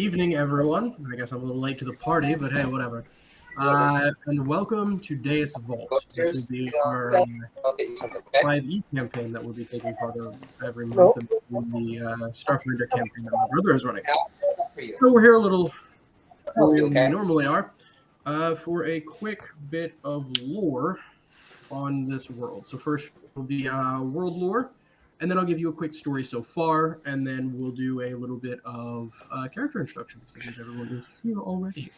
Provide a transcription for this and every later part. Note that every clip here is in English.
evening, everyone. I guess I'm a little late to the party, but hey, whatever. And welcome to Deus Vault. This will be our I'll get you something, okay? 5e campaign that we'll be taking part of every No. month, and the Starfinder campaign that my brother is running. How for you? So we're here a little Help earlier you, than we okay? normally are for a quick bit of lore on this world. So first will be world lore, and then I'll give you a quick story so far, and then we'll do a little bit of character introduction, because I think everyone is here already.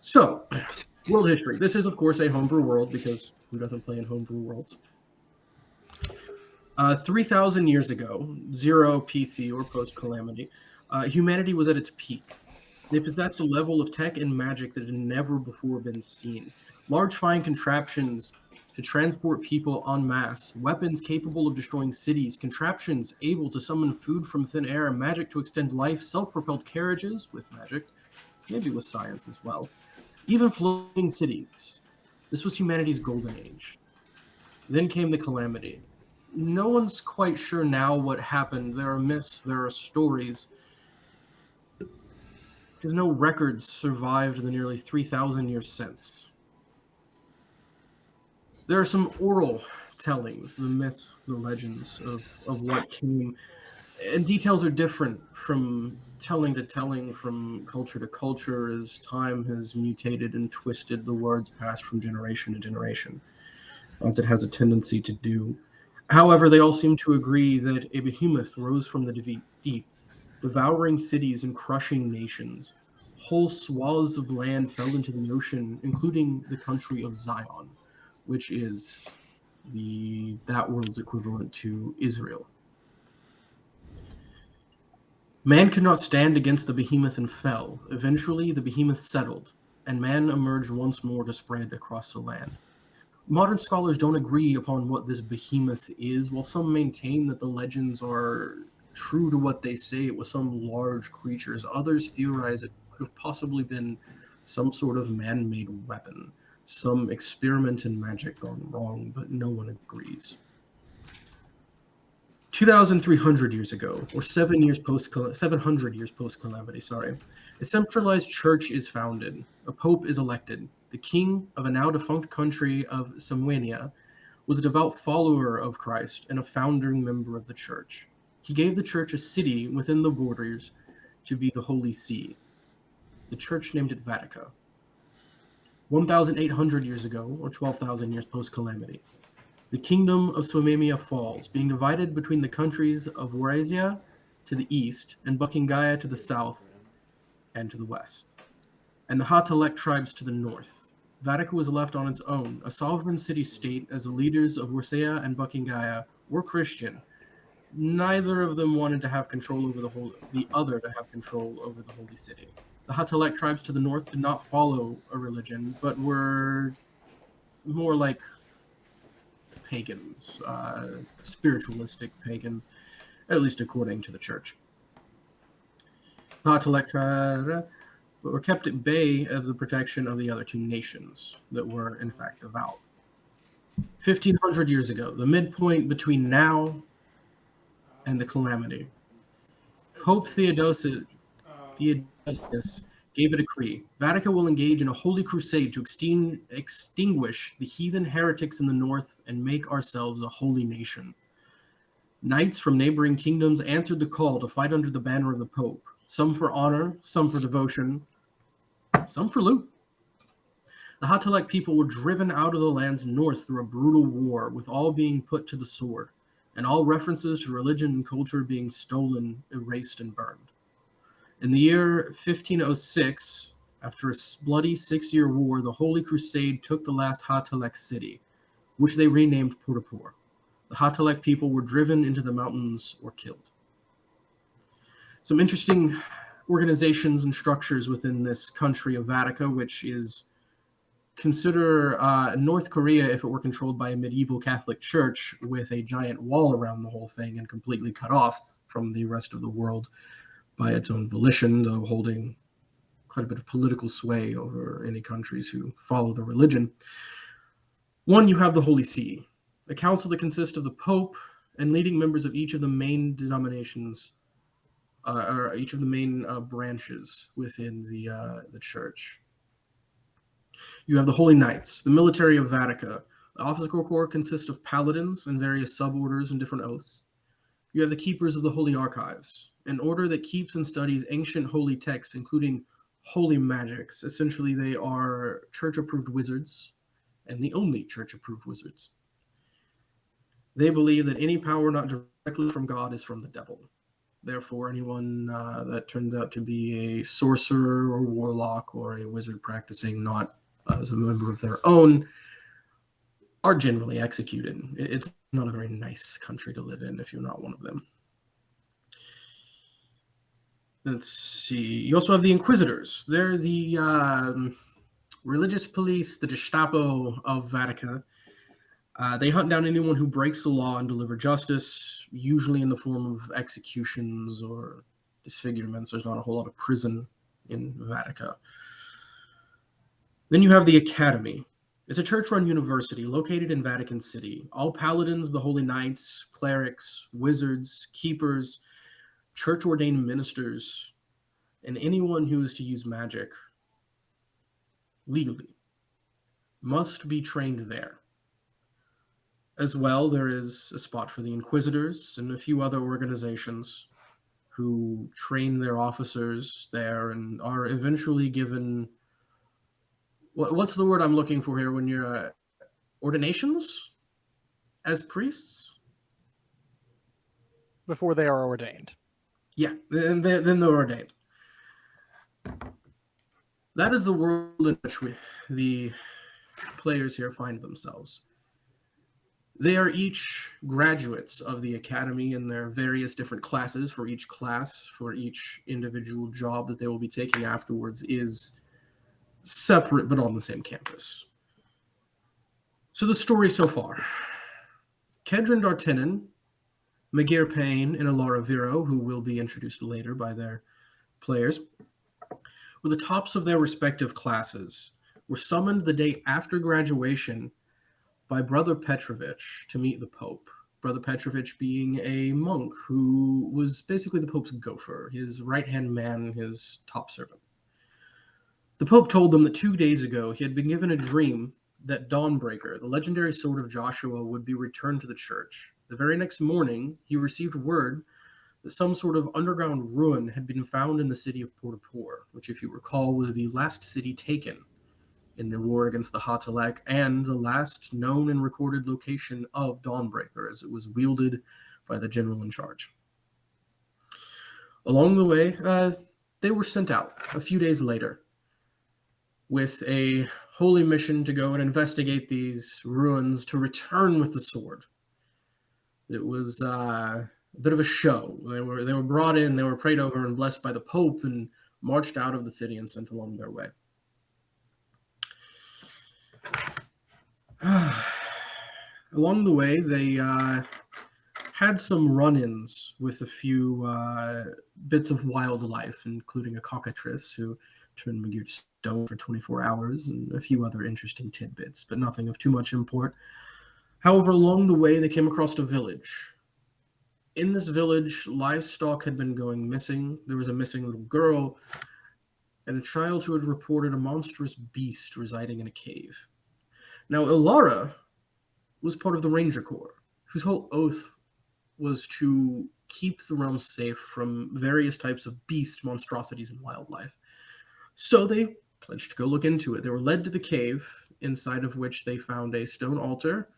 So, world history. This is, of course, a homebrew world, because who doesn't play in homebrew worlds? 3,000 years ago, 0 PC or post-calamity, humanity was at its peak. They possessed a level of tech and magic that had never before been seen. Large flying contraptions to transport people en masse, weapons capable of destroying cities, contraptions able to summon food from thin air, magic to extend life, self-propelled carriages with magic, maybe with science as well, even floating cities. This was humanity's golden age. Then came the calamity. No one's quite sure now what happened. There are myths, there are stories. Because no records survived the nearly 3,000 years since. There are some oral tellings, the myths, the legends of what came, and details are different from telling to telling, from culture to culture, as time has mutated and twisted the words passed from generation to generation, as it has a tendency to do. However, they all seem to agree that a behemoth rose from the deep, devouring cities and crushing nations. Whole swaths of land fell into the ocean, including the country of Zion, which is that world's equivalent to Israel. Man could not stand against the behemoth and fell. Eventually, the behemoth settled, and man emerged once more to spread across the land. Modern scholars don't agree upon what this behemoth is, while some maintain that the legends are true to what they say. It was some large creatures. Others theorize it could have possibly been some sort of man-made weapon, some experiment in magic gone wrong, but no one agrees. 2,300 years ago, or 700 years post-calamity, a centralized church is founded. A pope is elected. The king of a now-defunct country of Samwenia was a devout follower of Christ and a founding member of the church. He gave the church a city within the borders to be the Holy See. The church named it Vatica. 1,800 years ago, or 12,000 years post-calamity, the kingdom of Swamemia falls, being divided between the countries of Warasia to the east and Buckingaya to the south and to the west, and the Hatalek tribes to the north. Vatica was left on its own, a sovereign city-state, as the leaders of Warsea and Buckingaya were Christian. Neither of them wanted to have control over the other to have control over the holy city. The Hatalek tribes to the north did not follow a religion, but were more like pagans, spiritualistic pagans, at least according to the church. The Hatalek tribes were kept at bay of the protection of the other two nations that were, in fact, devout. 1,500 years ago, the midpoint between now and the calamity, Pope Theodosius gave a decree. Vatica will engage in a holy crusade to extinguish the heathen heretics in the north and make ourselves a holy nation. Knights from neighboring kingdoms answered the call to fight under the banner of the Pope, some for honor, some for devotion, some for loot. The Hatalek people were driven out of the lands north through a brutal war, with all being put to the sword, and all references to religion and culture being stolen, erased, and burned. In the year 1506, after a bloody 6-year war, the Holy Crusade took the last Hatalek city, which they renamed Purpur. The Hatalek people were driven into the mountains or killed. Some interesting organizations and structures within this country of Vatica, which is consider North Korea if it were controlled by a medieval Catholic church with a giant wall around the whole thing and completely cut off from the rest of the world by its own volition, though holding quite a bit of political sway over any countries who follow the religion. One, you have the Holy See, a council that consists of the Pope and leading members of each of the main denominations or each of the main branches within the church. You have the Holy Knights, the military of Vatica. The officer corps consists of paladins and various suborders and different oaths. You have the Keepers of the Holy Archives, an order that keeps and studies ancient holy texts, including holy magics. Essentially, they are church-approved wizards, and the only church-approved wizards. They believe that any power not directly from God is from the devil. Therefore, anyone that turns out to be a sorcerer or warlock or a wizard practicing not as a member of their own are generally executed. It's not a very nice country to live in if you're not one of them. Let's see. You also have the Inquisitors. They're the religious police, the Gestapo of Vatican. They hunt down anyone who breaks the law and deliver justice, usually in the form of executions or disfigurements. There's not a whole lot of prison in Vatican. Then you have the Academy. It's a church-run university located in Vatican City. All paladins, the Holy Knights, clerics, wizards, keepers, church-ordained ministers, and anyone who is to use magic legally must be trained there. As well, there is a spot for the Inquisitors and a few other organizations who train their officers there and are eventually given... What's the word I'm looking for here when you're... ordinations? As priests? Before they are ordained. Yeah, then they're ordained. That is the world in which the players here find themselves. They are each graduates of the academy in their various different classes. For each class, for each individual job that they will be taking afterwards is separate but on the same campus. So the story so far. Kedron D'Artagnan, Maguire Payne, and Alara Viro, who will be introduced later by their players, were the tops of their respective classes, were summoned the day after graduation by Brother Petrovich to meet the Pope. Brother Petrovich being a monk who was basically the Pope's gopher, his right-hand man, his top servant. The Pope told them that 2 days ago he had been given a dream that Dawnbreaker, the legendary sword of Joshua, would be returned to the church. The very next morning, he received word that some sort of underground ruin had been found in the city of Port-au-Port, which, if you recall, was the last city taken in the war against the Hatalek and the last known and recorded location of Dawnbreaker, as it was wielded by the general in charge. Along the way, they were sent out a few days later with a holy mission to go and investigate these ruins to return with the sword. It was a bit of a show. They were brought in, they were prayed over and blessed by the Pope and marched out of the city and sent along their way. Along the way, they had some run-ins with a few bits of wildlife, including a cockatrice who turned Maguire to stone for 24 hours and a few other interesting tidbits, but nothing of too much import. However, along the way, they came across a village. In this village, livestock had been going missing. There was a missing little girl and a child who had reported a monstrous beast residing in a cave. Now, Alara was part of the Ranger Corps, whose whole oath was to keep the realm safe from various types of beast monstrosities and wildlife. So they pledged to go look into it. They were led to the cave, inside of which they found a stone altar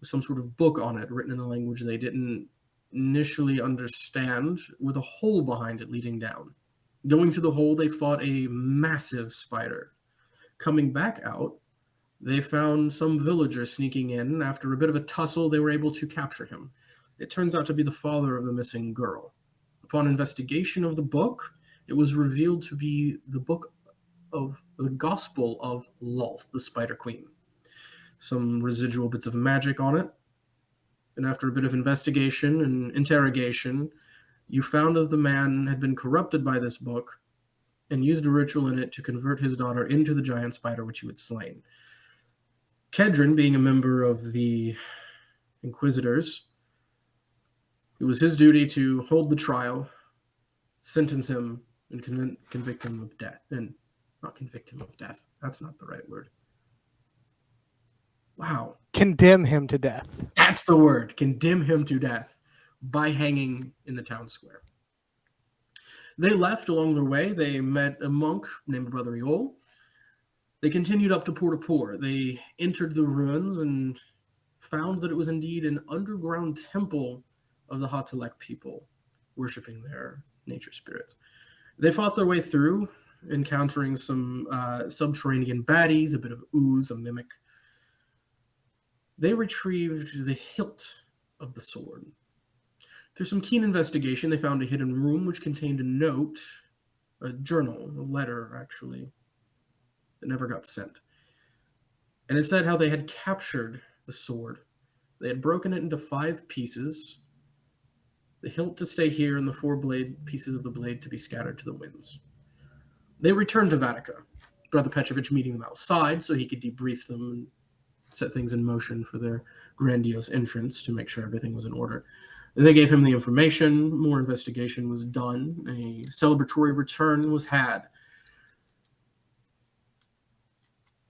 with some sort of book on it, written in a language they didn't initially understand, with a hole behind it leading down. Going to the hole, they fought a massive spider. Coming back out, they found some villager sneaking in. After a bit of a tussle, they were able to capture him. It turns out to be the father of the missing girl. Upon investigation of the book, it was revealed to be the book of the Gospel of Lolth, the Spider Queen. Some residual bits of magic on it. And after a bit of investigation and interrogation, you found that the man had been corrupted by this book and used a ritual in it to convert his daughter into the giant spider which he had slain. Kedron, being a member of the Inquisitors, it was his duty to hold the trial sentence him and convict him of death. And not convict him of death. That's not the right word. Wow. Condemn him to death. That's the word. Condemn him to death by hanging in the town square. They left along their way. They met a monk named Brother Eol. They continued up to Port-au-Port. They entered the ruins and found that it was indeed an underground temple of the Hatalek people, worshiping their nature spirits. They fought their way through, encountering some subterranean baddies, a bit of ooze, a mimic. They retrieved the hilt of the sword. Through some keen investigation, they found a hidden room which contained a note, a journal, a letter, actually, that never got sent. And it said how they had captured the sword. They had broken it into 5 pieces, the hilt to stay here and the 4 pieces of the blade to be scattered to the winds. They returned to Vatica, Brother Petrovich meeting them outside so he could debrief them and set things in motion for their grandiose entrance to make sure everything was in order. They gave him the information, more investigation was done, a celebratory return was had.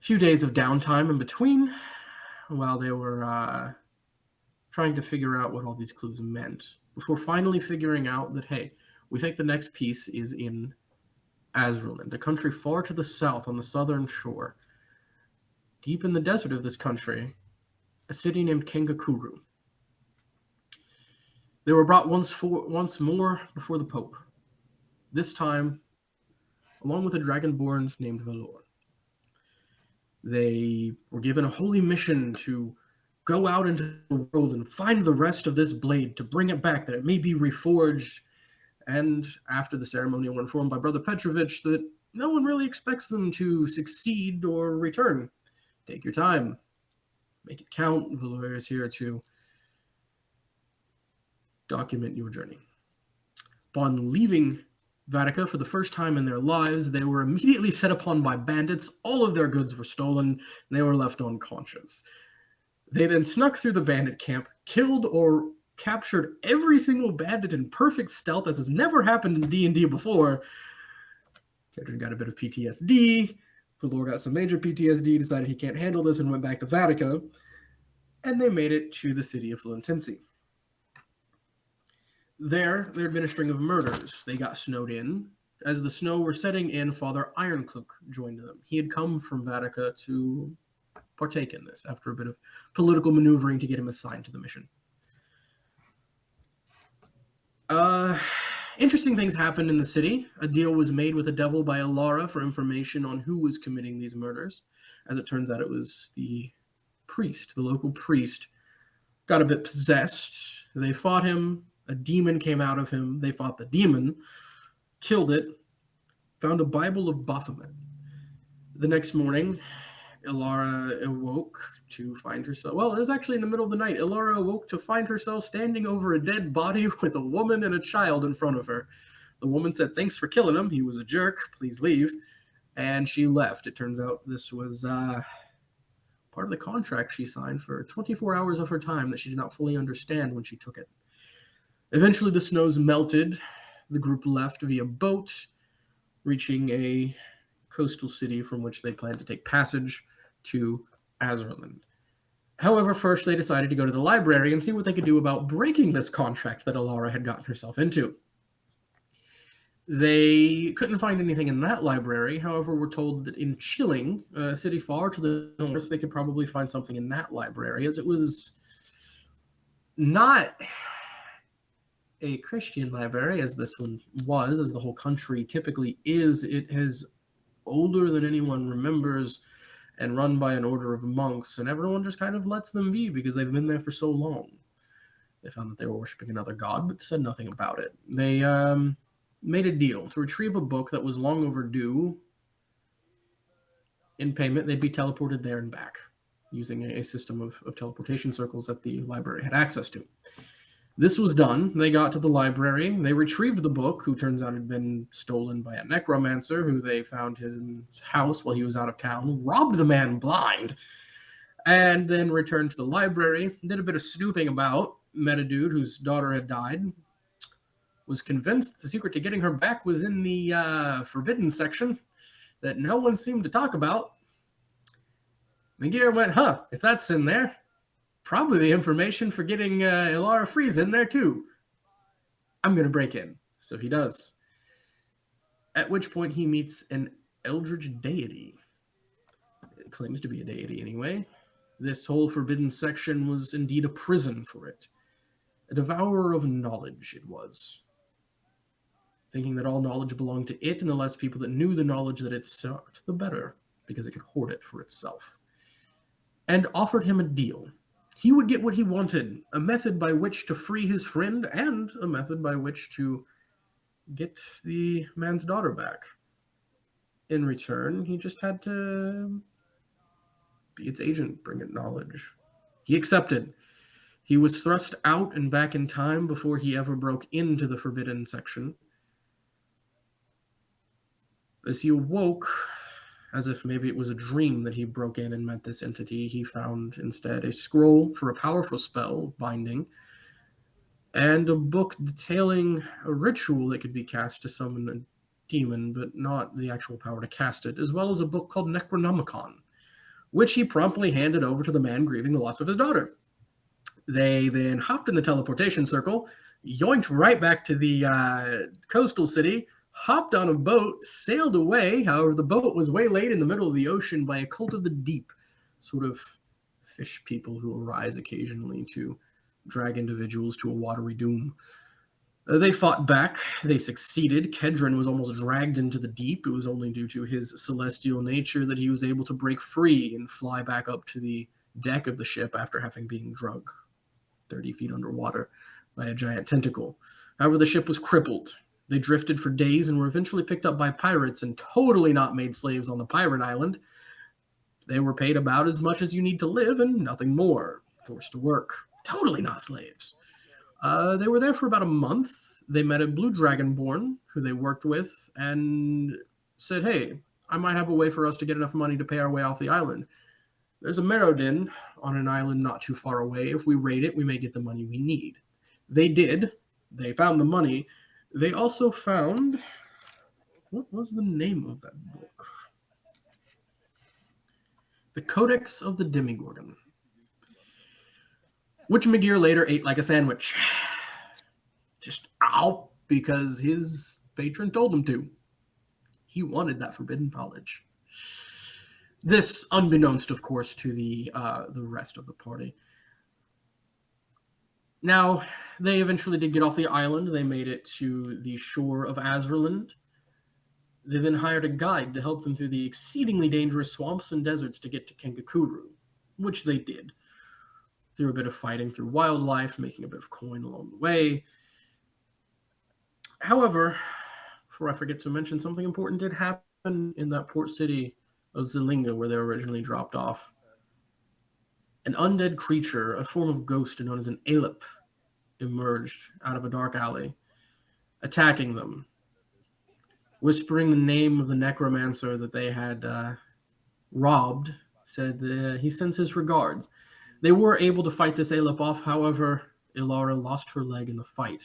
A few days of downtime in between while they were trying to figure out what all these clues meant, before finally figuring out that, hey, we think the next piece is in Azraland, a country far to the south on the southern shore. Deep in the desert of this country, a city named Kengakuru. They were brought once more before the Pope, this time along with a dragonborn named Valor. They were given a holy mission to go out into the world and find the rest of this blade, to bring it back, that it may be reforged. And after the ceremony, were informed by Brother Petrovich that no one really expects them to succeed or return. Take your time. Make it count. Valor is here to document your journey. Upon leaving Vatica for the first time in their lives, they were immediately set upon by bandits. All of their goods were stolen, and they were left unconscious. They then snuck through the bandit camp, killed or captured every single bandit in perfect stealth, as has never happened in D&D before. Kedron got a bit of PTSD. Valor got some major PTSD, decided he can't handle this, and went back to Vatica. And they made it to the city of Fluentensi. There had been a string of murders. They got snowed in. As the snow were setting in, Father Ironcloak joined them. He had come from Vatica to partake in this after a bit of political maneuvering to get him assigned to the mission. Interesting things happened in the city. A deal was made with the devil by Alara for information on who was committing these murders. As it turns out, it was the priest, the local priest, got a bit possessed. They fought him. A demon came out of him. They fought the demon, killed it, found a Bible of Baphomet. The next morning, Ilara awoke to find herself... Well, it was actually in the middle of the night. Ilara awoke to find herself standing over a dead body with a woman and a child in front of her. The woman said, "Thanks for killing him. He was a jerk. Please leave." And she left. It turns out this was part of the contract she signed for 24 hours of her time that she did not fully understand when she took it. Eventually, the snows melted. The group left via boat, reaching a coastal city from which they planned to take passage to Azraland. However, first they decided to go to the library and see what they could do about breaking this contract that Alara had gotten herself into. They couldn't find anything in that library. However, were told that in Chilling, a city far to the north, they could probably find something in that library, as it was not a Christian library, as this one was, as the whole country typically is. It is older than anyone remembers and run by an order of monks, and everyone just kind of lets them be because they've been there for so long. They found that they were worshiping another god, but said nothing about it. They made a deal to retrieve a book that was long overdue. In payment, they'd be teleported there and back using a system of teleportation circles that the library had access to. This was done. They got to the library. They retrieved the book, who turns out had been stolen by a necromancer, who they found in his house while he was out of town, robbed the man blind, and then returned to the library, did a bit of snooping about, met a dude whose daughter had died, was convinced the secret to getting her back was in the forbidden section that no one seemed to talk about. Megir went, if that's in there, probably the information for getting Ilara Freeze in there too. I'm going to break in. So he does. At which point he meets an eldritch deity. It claims to be a deity anyway. This whole forbidden section was indeed a prison for it. A devourer of knowledge it was. Thinking that all knowledge belonged to it, and the less people that knew the knowledge that it sought, the better, because it could hoard it for itself. And offered him a deal. He would get what he wanted, a method by which to free his friend, and a method by which to get the man's daughter back. In return, he just had to be its agent, bring it knowledge. He accepted. He was thrust out and back in time before he ever broke into the forbidden section. As he awoke, as if maybe it was a dream that he broke in and met this entity, he found instead a scroll for a powerful spell binding, and a book detailing a ritual that could be cast to summon a demon, but not the actual power to cast it, as well as a book called Necronomicon, which he promptly handed over to the man grieving the loss of his daughter. They then hopped in the teleportation circle, yoinked right back to the coastal city, hopped on a boat, sailed away. However, the boat was waylaid in the middle of the ocean by a cult of the deep, sort of fish people who arise occasionally to drag individuals to a watery doom. They fought back. They succeeded. Kedron was almost dragged into the deep. It was only due to his celestial nature that he was able to break free and fly back up to the deck of the ship after having been drug 30 feet underwater by a giant tentacle. However, the ship was crippled. They drifted for days and were eventually picked up by pirates and totally not made slaves on the pirate island. They were paid about as much as you need to live and nothing more. Forced to work. Totally not slaves. They were there for about a month. They met a blue dragonborn who they worked with and said, hey, I might have a way for us to get enough money to pay our way off the island. There's a marrow den on an island not too far away. If we raid it, we may get the money we need. They did. They found the money. They also found, what was the name of that book? The Codex of the Demigorgon, which Megir later ate like a sandwich. Just ow, because his patron told him to. He wanted that forbidden knowledge. This, unbeknownst, of course, to the rest of the party. Now, they eventually did get off the island. They made it to the shore of Azraland. They then hired a guide to help them through the exceedingly dangerous swamps and deserts to get to Kengakuru, which they did. Through a bit of fighting through wildlife, making a bit of coin along the way. However, before I forget to mention, something important did happen in that port city of Zelinga where they were originally dropped off. An undead creature, a form of ghost known as an Alep, emerged out of a dark alley, attacking them, whispering the name of the necromancer that they had robbed, said he sends his regards. They were able to fight this Alep off, however, Ilara lost her leg in the fight.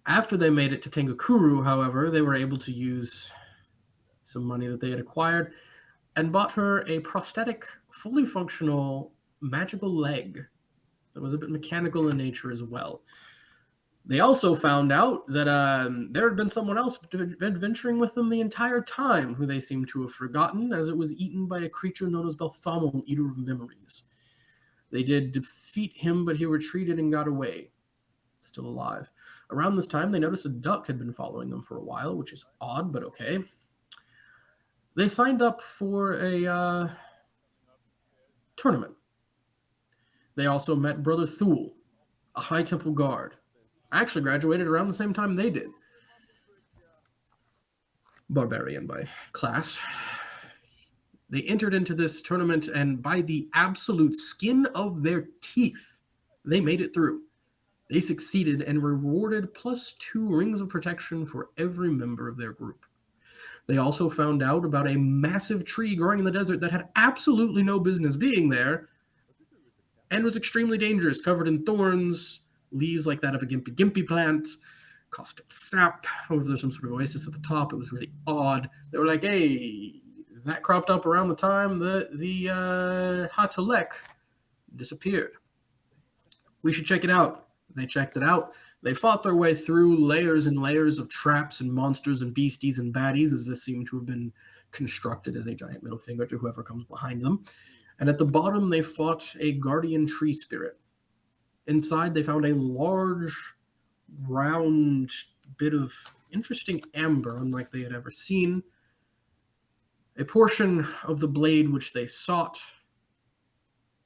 After they made it to Kengakuru, however, they were able to use some money that they had acquired and bought her a prosthetic, fully functional, magical leg that was a bit mechanical in nature as well. They also found out that there had been someone else adventuring with them the entire time, who they seemed to have forgotten, as it was eaten by a creature known as Balthamel, Eater of Memories. They did defeat him, but he retreated and got away, still alive. Around this time, they noticed a duck had been following them for a while, which is odd, but okay. They signed up for a tournament. They also met Brother Thule, a High Temple guard. I actually graduated around the same time they did. Barbarian by class. They entered into this tournament, and by the absolute skin of their teeth, they made it through. They succeeded and rewarded +2 rings of protection for every member of their group. They also found out about a massive tree growing in the desert that had absolutely no business being there and was extremely dangerous, covered in thorns, leaves like that of a gimpy plant, caustic sap. However, there's some sort of oasis at the top. It was really odd. They were like, hey, that cropped up around the time that the Hatalek disappeared. We should check it out. They checked it out. They fought their way through layers and layers of traps and monsters and beasties and baddies, as this seemed to have been constructed as a giant middle finger to whoever comes behind them. And at the bottom, they fought a guardian tree spirit. Inside, they found a large, round bit of interesting amber, unlike they had ever seen. A portion of the blade which they sought,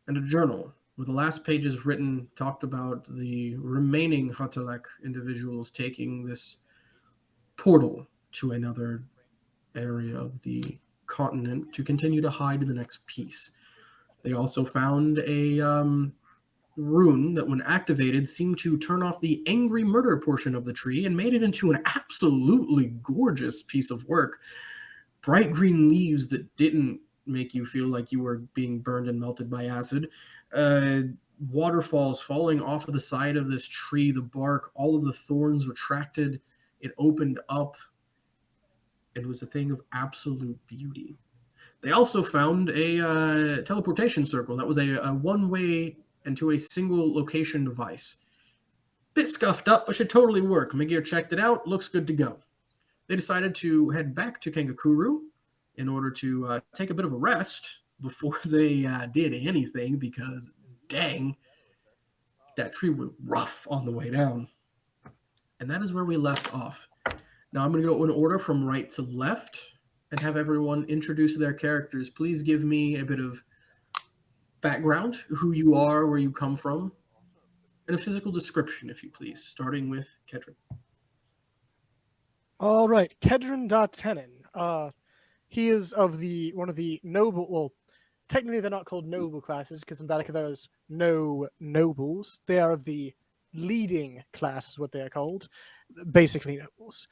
and a journal where the last pages written talked about the remaining Hatalek individuals taking this portal to another area of the continent to continue to hide in the next piece. They also found a rune that, when activated, seemed to turn off the angry murder portion of the tree and made it into an absolutely gorgeous piece of work. Bright green leaves that didn't make you feel like you were being burned and melted by acid. Waterfalls falling off of the side of this tree, the bark, all of the thorns retracted. It opened up. It was a thing of absolute beauty. They also found a teleportation circle that was a one-way and to a single location device. Bit scuffed up, but should totally work. Magir checked it out. Looks good to go. They decided to head back to Kangakuru in order to take a bit of a rest before they did anything, because, dang, that tree was rough on the way down. And that is where we left off. Now I'm going to go in order from right to left and have everyone introduce their characters. Please give me a bit of background, who you are, where you come from, and a physical description, if you please, starting with Kedron. All right, Kedron D'Artenin. He is of one of the noble. Well, technically they're not called noble classes because in Vatican there's no nobles. They are of the leading class, is what they are called, basically nobles.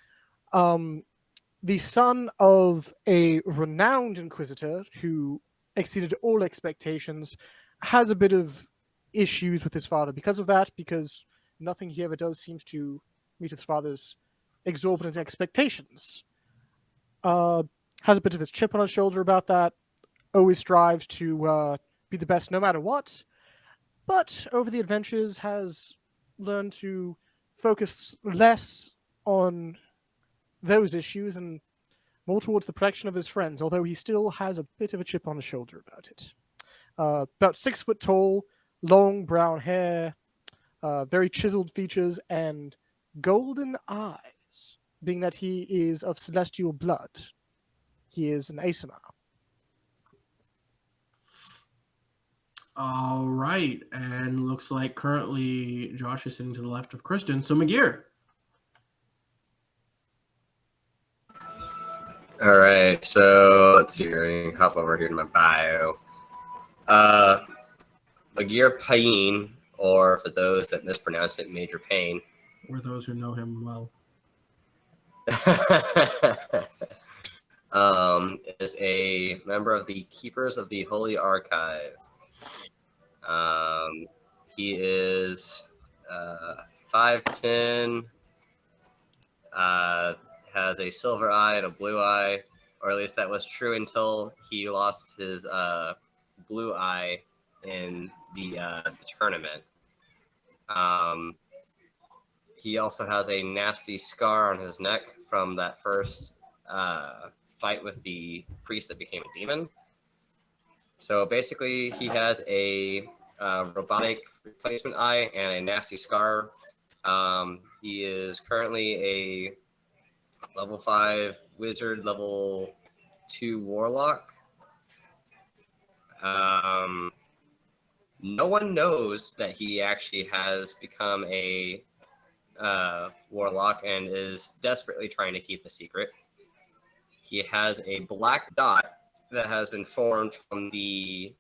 The son of a renowned inquisitor who exceeded all expectations, has a bit of issues with his father because of that, because nothing he ever does seems to meet his father's exorbitant expectations. Has a bit of his chip on his shoulder about that, always strives to be the best no matter what, but over the adventures has learned to focus less on those issues and more towards the protection of his friends, although he still has a bit of a chip on his shoulder about it. About 6 foot tall, long brown hair, very chiseled features, and golden eyes, being that he is of celestial blood. He is an Asimar. All right, and looks like currently Josh is sitting to the left of Kristen. So Magir. All right, so let's see. I'm gonna hop over here to my bio. Magir Payin, or for those that mispronounce it, Major Payne. Or those who know him well. Is a member of the Keepers of the Holy Archive. He is 5'10", has a silver eye and a blue eye, or at least that was true until he lost his blue eye in the tournament. He also has a nasty scar on his neck from that first fight with the priest that became a demon. So basically, he has a robotic replacement eye and a nasty scar. He is currently a level 5 wizard, level 2 warlock. No one knows that he actually has become a warlock and is desperately trying to keep a secret. He has a black dot that has been formed from the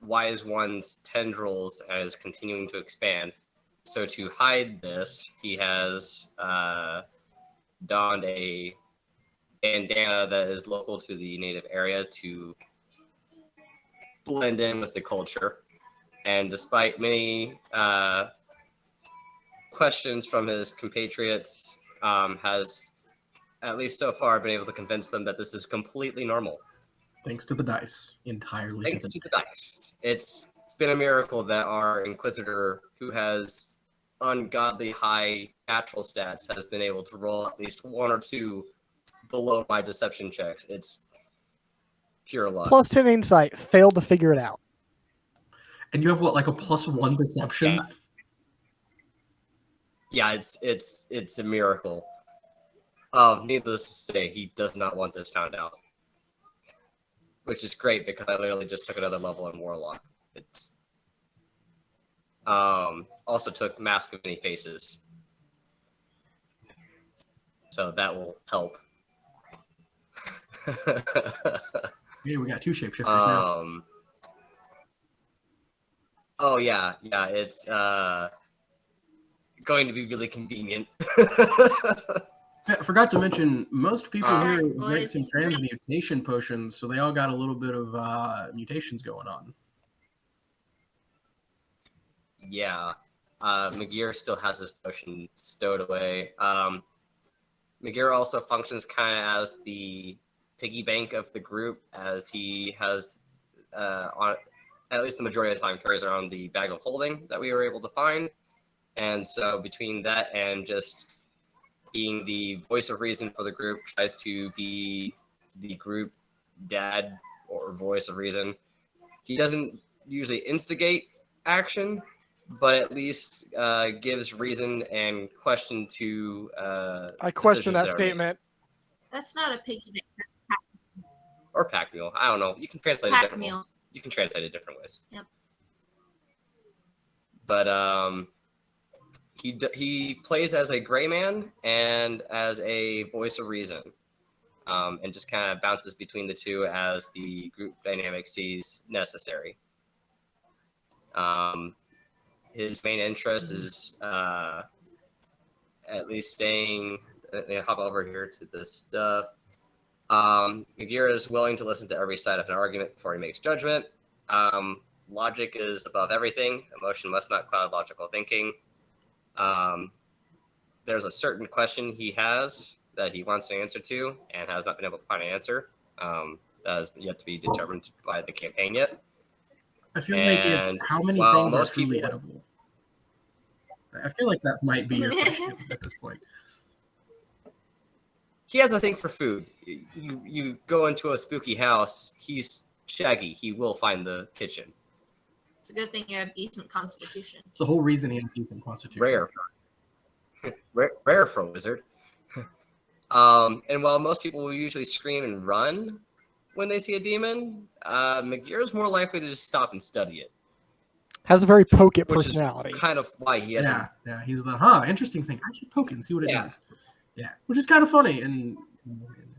Wise One's tendrils as continuing to expand. So to hide this, he has donned a bandana that is local to the native area to blend in with the culture. And despite many questions from his compatriots, has, at least so far, been able to convince them that this is completely normal. Thanks to the dice, entirely. Thanks to the dice. It's been a miracle that our Inquisitor, who has ungodly high natural stats, has been able to roll at least 1 or 2 below my deception checks. It's pure luck. Plus 10 insight. Failed to figure it out. And you have what, like a +1 deception? Yeah, it's a miracle. Needless to say, he does not want this found out. Which is great because I literally just took another level in Warlock. It's also took Mask of Many Faces. So that will help. Yeah, we got 2 shapeshifters now. Oh yeah, it's going to be really convenient. I forgot to mention, most people here Alright, drink some boys. transmutation potions, so they all got a little bit of mutations going on. Yeah, Magir still has his potion stowed away. Magir also functions kind of as the piggy bank of the group, as he has, on at least the majority of the time, carries around the bag of holding that we were able to find. And so between that and just being the voice of reason for the group, tries to be the group dad or voice of reason. He doesn't usually instigate action, but at least gives reason and question to I question decisions that are made. statement. That's not a piggy bank. Or pack mule. I don't know. You can translate it Pack different. mule. You can translate it different ways. Yep. But he plays as a gray man and as a voice of reason, and just kind of bounces between the two as the group dynamic sees necessary. His main interest is at least staying. Let me hop over here to this stuff. Magir is willing to listen to every side of an argument before he makes judgment. Logic is above everything. Emotion must not cloud logical thinking. There's a certain question he has that he wants to answer to and has not been able to find an answer. That has yet to be determined by the campaign yet. I feel like it's And how many while things are most truly people- edible. I feel like that might be your question at this point. He has a thing for food. You go into a spooky house, he's Shaggy. He will find the kitchen. It's a good thing you have decent constitution. It's the whole reason he has decent constitution. Rare for a wizard. And while most people will usually scream and run when they see a demon, Magir is more likely to just stop and study it. Has a very poke it Which personality. is kind of why he hasn't. Yeah, he's the interesting thing. I should poke it and see what it Yeah. does. Yeah, which is kind of funny and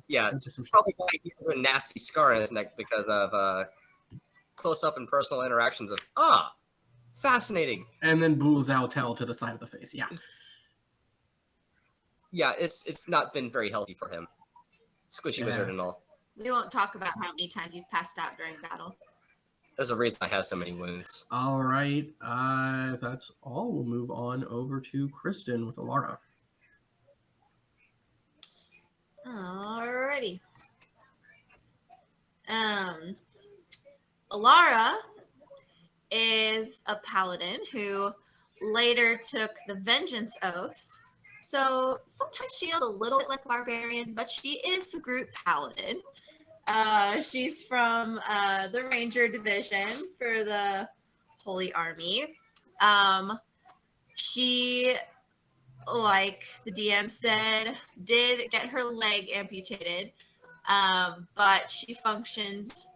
Yeah, it's probably why he has a nasty scar in his neck because of close-up and personal interactions of fascinating. And then Bul Zautel to the side of the face. Yeah. It's not been very healthy for him. Squishy wizard and all. We won't talk about how many times you've passed out during battle. There's a reason I have so many wounds. All right. That's all. We'll move on over to Kristen with Alara. Alrighty. Alara is a paladin who later took the Vengeance Oath. So sometimes she feels a little bit like a barbarian, but she is the group paladin. She's from the Ranger Division for the Holy Army. She, like the DM said, did get her leg amputated, but she functions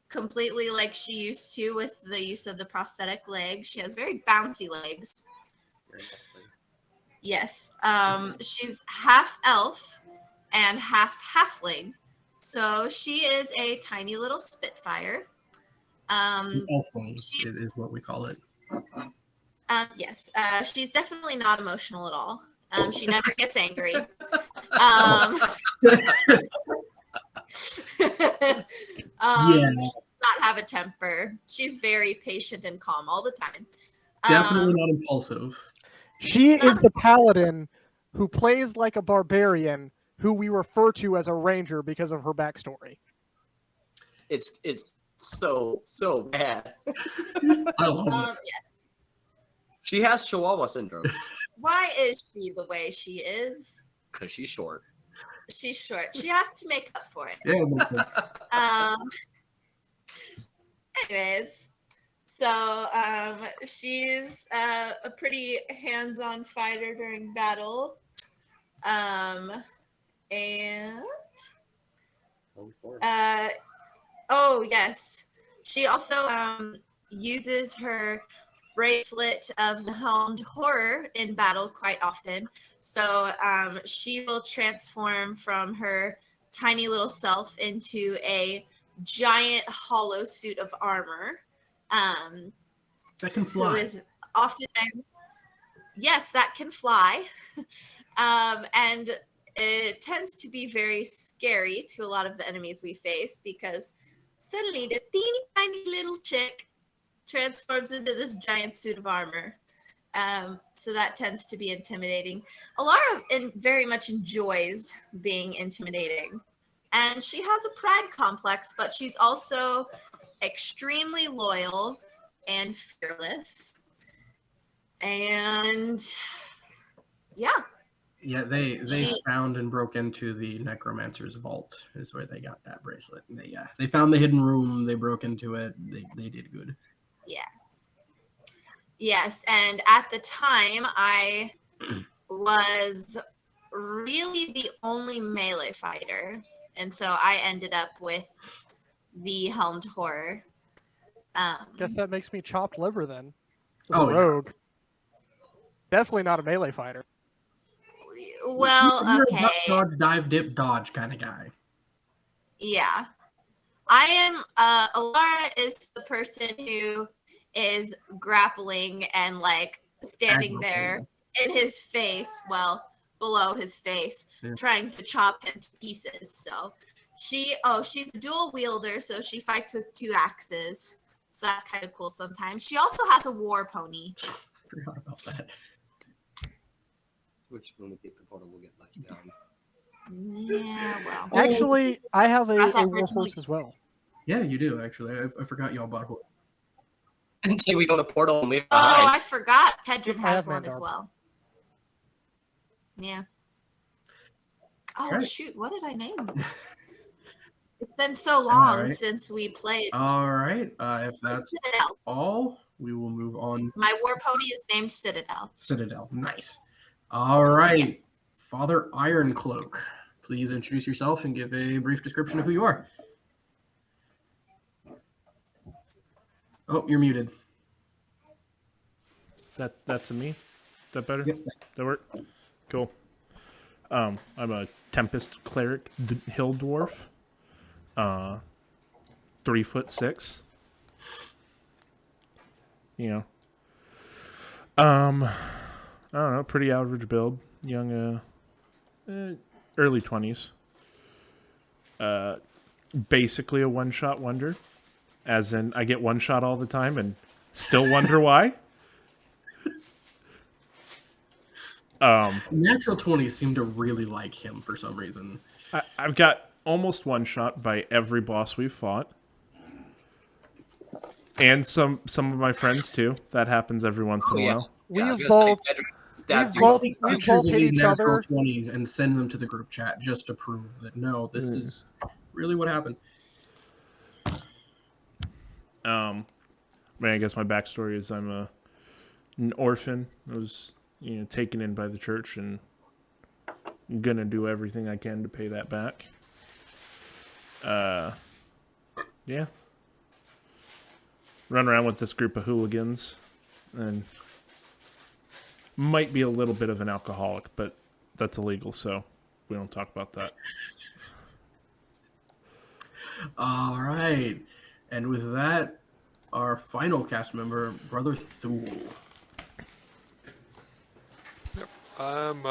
completely like she used to with the use of the prosthetic leg. She has very bouncy legs. Yes. She's half elf and half halfling. So she is a tiny little spitfire. Elfling is what we call it. Yes. She's definitely not emotional at all. She never gets angry. She does not have a temper. She's very patient and calm all the time. Definitely not impulsive. She is the paladin who plays like a barbarian, who we refer to as a ranger because of her backstory. It's so bad. I love it. Yes. She has Chihuahua syndrome Why is she the way she is? because she's short. She's short. She has to make up for it. Yeah, it makes sense. Anyways, so she's a pretty hands-on fighter during battle. And oh yes, she also uses her bracelet of the helmed horror in battle quite often. So she will transform from her tiny little self into a giant hollow suit of armor. That can Who fly. is oftentimes, yes, that can fly. And it tends to be very scary to a lot of the enemies we face because suddenly this teeny tiny little chick transforms into this giant suit of armor. So that tends to be intimidating. Alara very much enjoys being intimidating. And she has a pride complex, but she's also extremely loyal and fearless. And yeah. Yeah, they She- found and broke into the necromancer's vault is where they got that bracelet. They found the hidden room, they broke into it, they did good. Yes, and at the time I was really the only melee fighter, and so I ended up with the helmed horror. Guess that makes me chopped liver then. As Oh, a yeah. rogue. Definitely not a melee fighter. Well, You're a okay. duck, dodge, dive, dip, dodge kind of guy. Yeah. I am Alara is the person who is grappling and like standing there in his face, well, below his face, Yeah. trying to chop him to pieces. So she's a dual wielder, so she fights with 2 axes. So that's kind of cool sometimes. She also has a war pony. Forgot about that. Which when we get the portal, we'll get left down. Yeah, well. Actually, I have Cross that a bridge when we- warhorse as well. Yeah, you do actually. I forgot y'all bought horse. Until we go to portal and leave it Oh, behind. I forgot. Pedrick I has have one as Mandarb. well. Yeah. Oh Alright. shoot! What did I name? It's been so long Alright. since we played. All right. If that's Citadel. all, we will move on. My war pony is named Citadel. Citadel. Nice. All right. Yes. Father Ironcloak, please introduce yourself and give a brief description of who you are. Oh, you're muted. That's a me. Is that better? Yep. That work? Cool. I'm a Tempest cleric hill dwarf. 3'6". You know. I don't know, pretty average build. Young, early 20s. Basically a one-shot wonder. As in, I get one shot all the time and still wonder why. Natural 20s seem to really like him for some reason. I've got almost one shot by every boss we've fought. And some of my friends too. That happens every once in a while. We I have was gonna say, both. Pedrick stabbed we've you. both- Take we've pictures both of hit these each natural other. 20s and send them to the group chat just to prove that no, this is really what happened. I guess my backstory is I'm an orphan. I was taken in by the church, and I'm gonna do everything I can to pay that back. Yeah. Run around with this group of hooligans, and might be a little bit of an alcoholic, but that's illegal, so we don't talk about that. All right. And with that, our final cast member, Brother Thule. I'm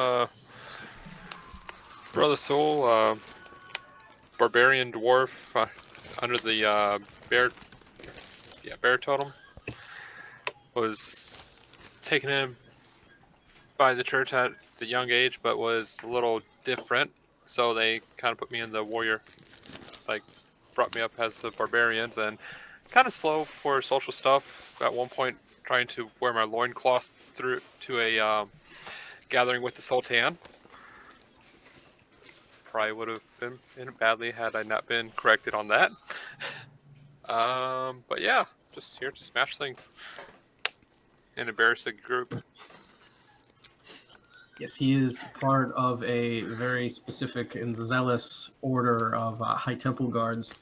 Brother Thule, barbarian dwarf under the bear bear totem. Was taken in by the church at the young age, but was a little different. So they kind of put me in the warrior, like brought me up as the barbarians, and kind of slow for social stuff. At one point, trying to wear my loincloth through to a gathering with the Sultan. Probably would have been in it badly had I not been corrected on that. But yeah, just here to smash things and embarrass the group. Yes, he is part of a very specific and zealous order of High Temple guards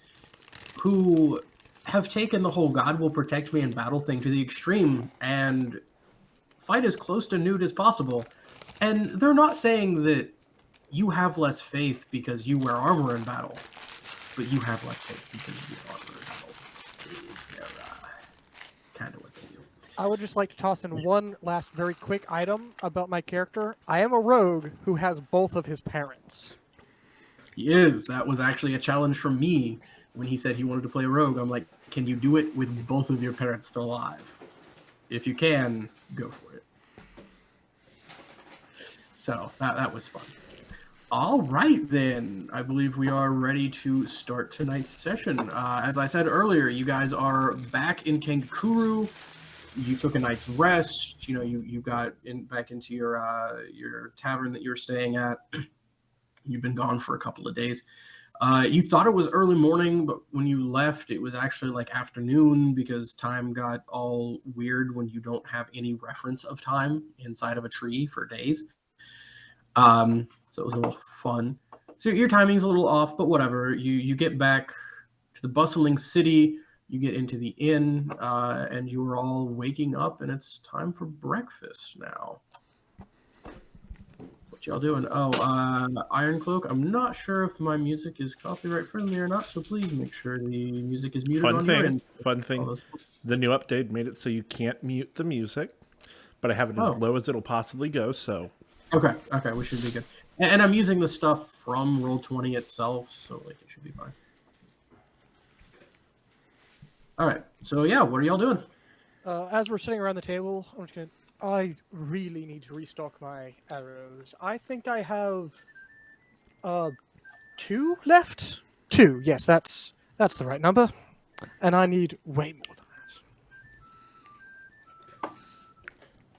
who have taken the whole God will protect me in battle thing to the extreme and fight as close to nude as possible. And they're not saying that you have less faith because you wear armor in battle, but you have less faith because you wear armor in battle. Is their kind of what they do. I would just like to toss in one last very quick item about my character. I am a rogue who has both of his parents. He is. That was actually a challenge from me when he said he wanted to play rogue. I'm like, can you do it with both of your parents still alive? If you can, go for it. So that was fun. All right, then. I believe we are ready to start tonight's session. As I said earlier, you guys are back in Kankakuru. You took a night's rest. You got back into your tavern that you're staying at. You've been gone for a couple of days. You thought it was early morning, but when you left, it was actually like afternoon because time got all weird when you don't have any reference of time inside of a tree for days. So it was a little fun. So your timing's a little off, but whatever. You get back to the bustling city. You get into the inn, and you are all waking up, and it's time for breakfast now. What y'all doing? Oh, Iron Cloak. I'm not sure if my music is copyright friendly or not, so please make sure the music is muted on your end. Fun thing. The new update made it so you can't mute the music, but I have it as low as it'll possibly go, so... Okay, we should be good. And I'm using the stuff from Roll20 itself, so like it should be fine. All right, so yeah, what are y'all doing? As we're sitting around the table, I really need to restock my arrows. I think I have 2 left. 2, yes, that's the right number. And I need way more than that.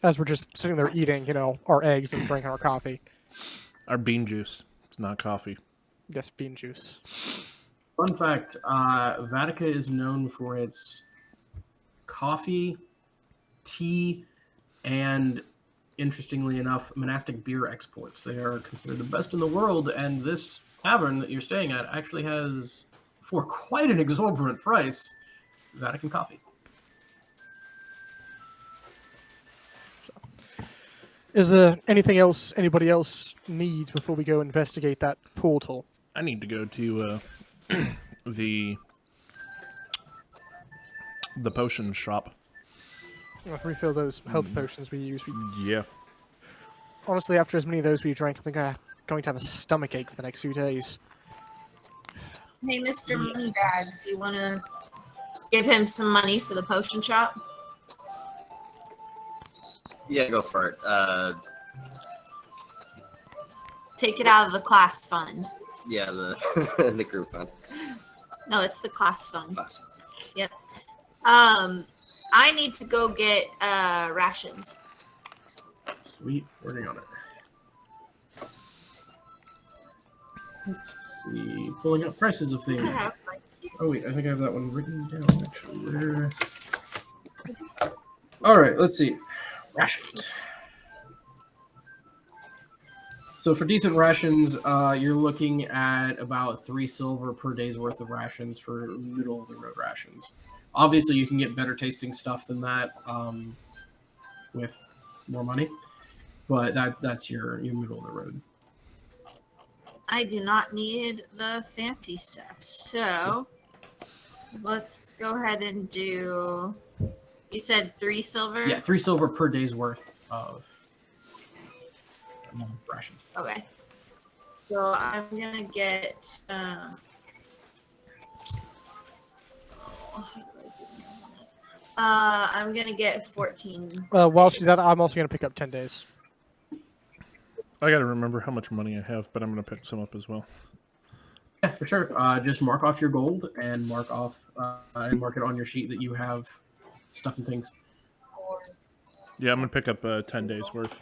As we're just sitting there eating, our eggs and drinking our coffee. Our bean juice. It's not coffee. Yes, bean juice. Fun fact, Vatica is known for its coffee, tea, and, interestingly enough, monastic beer exports. They are considered the best in the world, and this tavern that you're staying at actually has, for quite an exorbitant price, Vatican coffee. Is there anything else anybody else needs before we go investigate that portal? I need to go to the potion shop. Refill those health potions we use. Yeah. Honestly, after as many of those we drank, I think I'm going to have a stomach ache for the next few days. Hey, Mr. Moneybags, you want to give him some money for the potion shop? Yeah, go for it. Take it out of the class fund. Yeah, the the group fund. No, it's the class fund. Class. Yep. I need to go get rations. Sweet, working on it. Let's see, pulling up prices of things. Oh wait, I think I have that one written down actually. There. All right, let's see. Rations. So for decent rations, you're looking at about 3 silver per day's worth of rations for middle of the road rations. Obviously, you can get better tasting stuff than that with more money, but that's your middle of the road. I do not need the fancy stuff, so let's go ahead and do. You said 3 silver? Yeah, 3 silver per day's worth of rations. Okay. So I'm gonna get. I'm gonna get 14. While she's days. at it, I'm also going to pick up 10 days. I gotta remember how much money I have, but I'm gonna pick some up as well. Yeah, for sure. Just mark off your gold and mark it on your sheet that you have stuff and things. Yeah, I'm gonna pick up 10 days worth.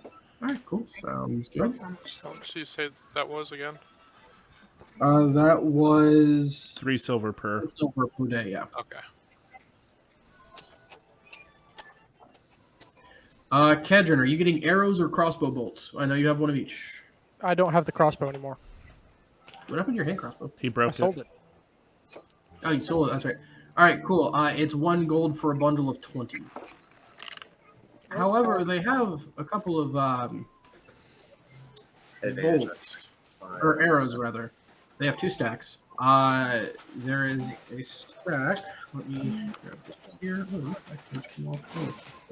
All right, cool. Sounds good. That's how much How much did you say that was again? That was 3 silver per. silver per day. Yeah. Okay. Kedron, are you getting arrows or crossbow bolts? I know you have one of each. I don't have the crossbow anymore. What happened to your hand crossbow? He I broke sold it. it. Oh, you sold it. That's right. All right, cool. It's 1 gold for a bundle of 20. However, they have a couple of bolts or arrows rather. They have 2 stacks. There is a stack. Let me grab this here. Oh, I can come off.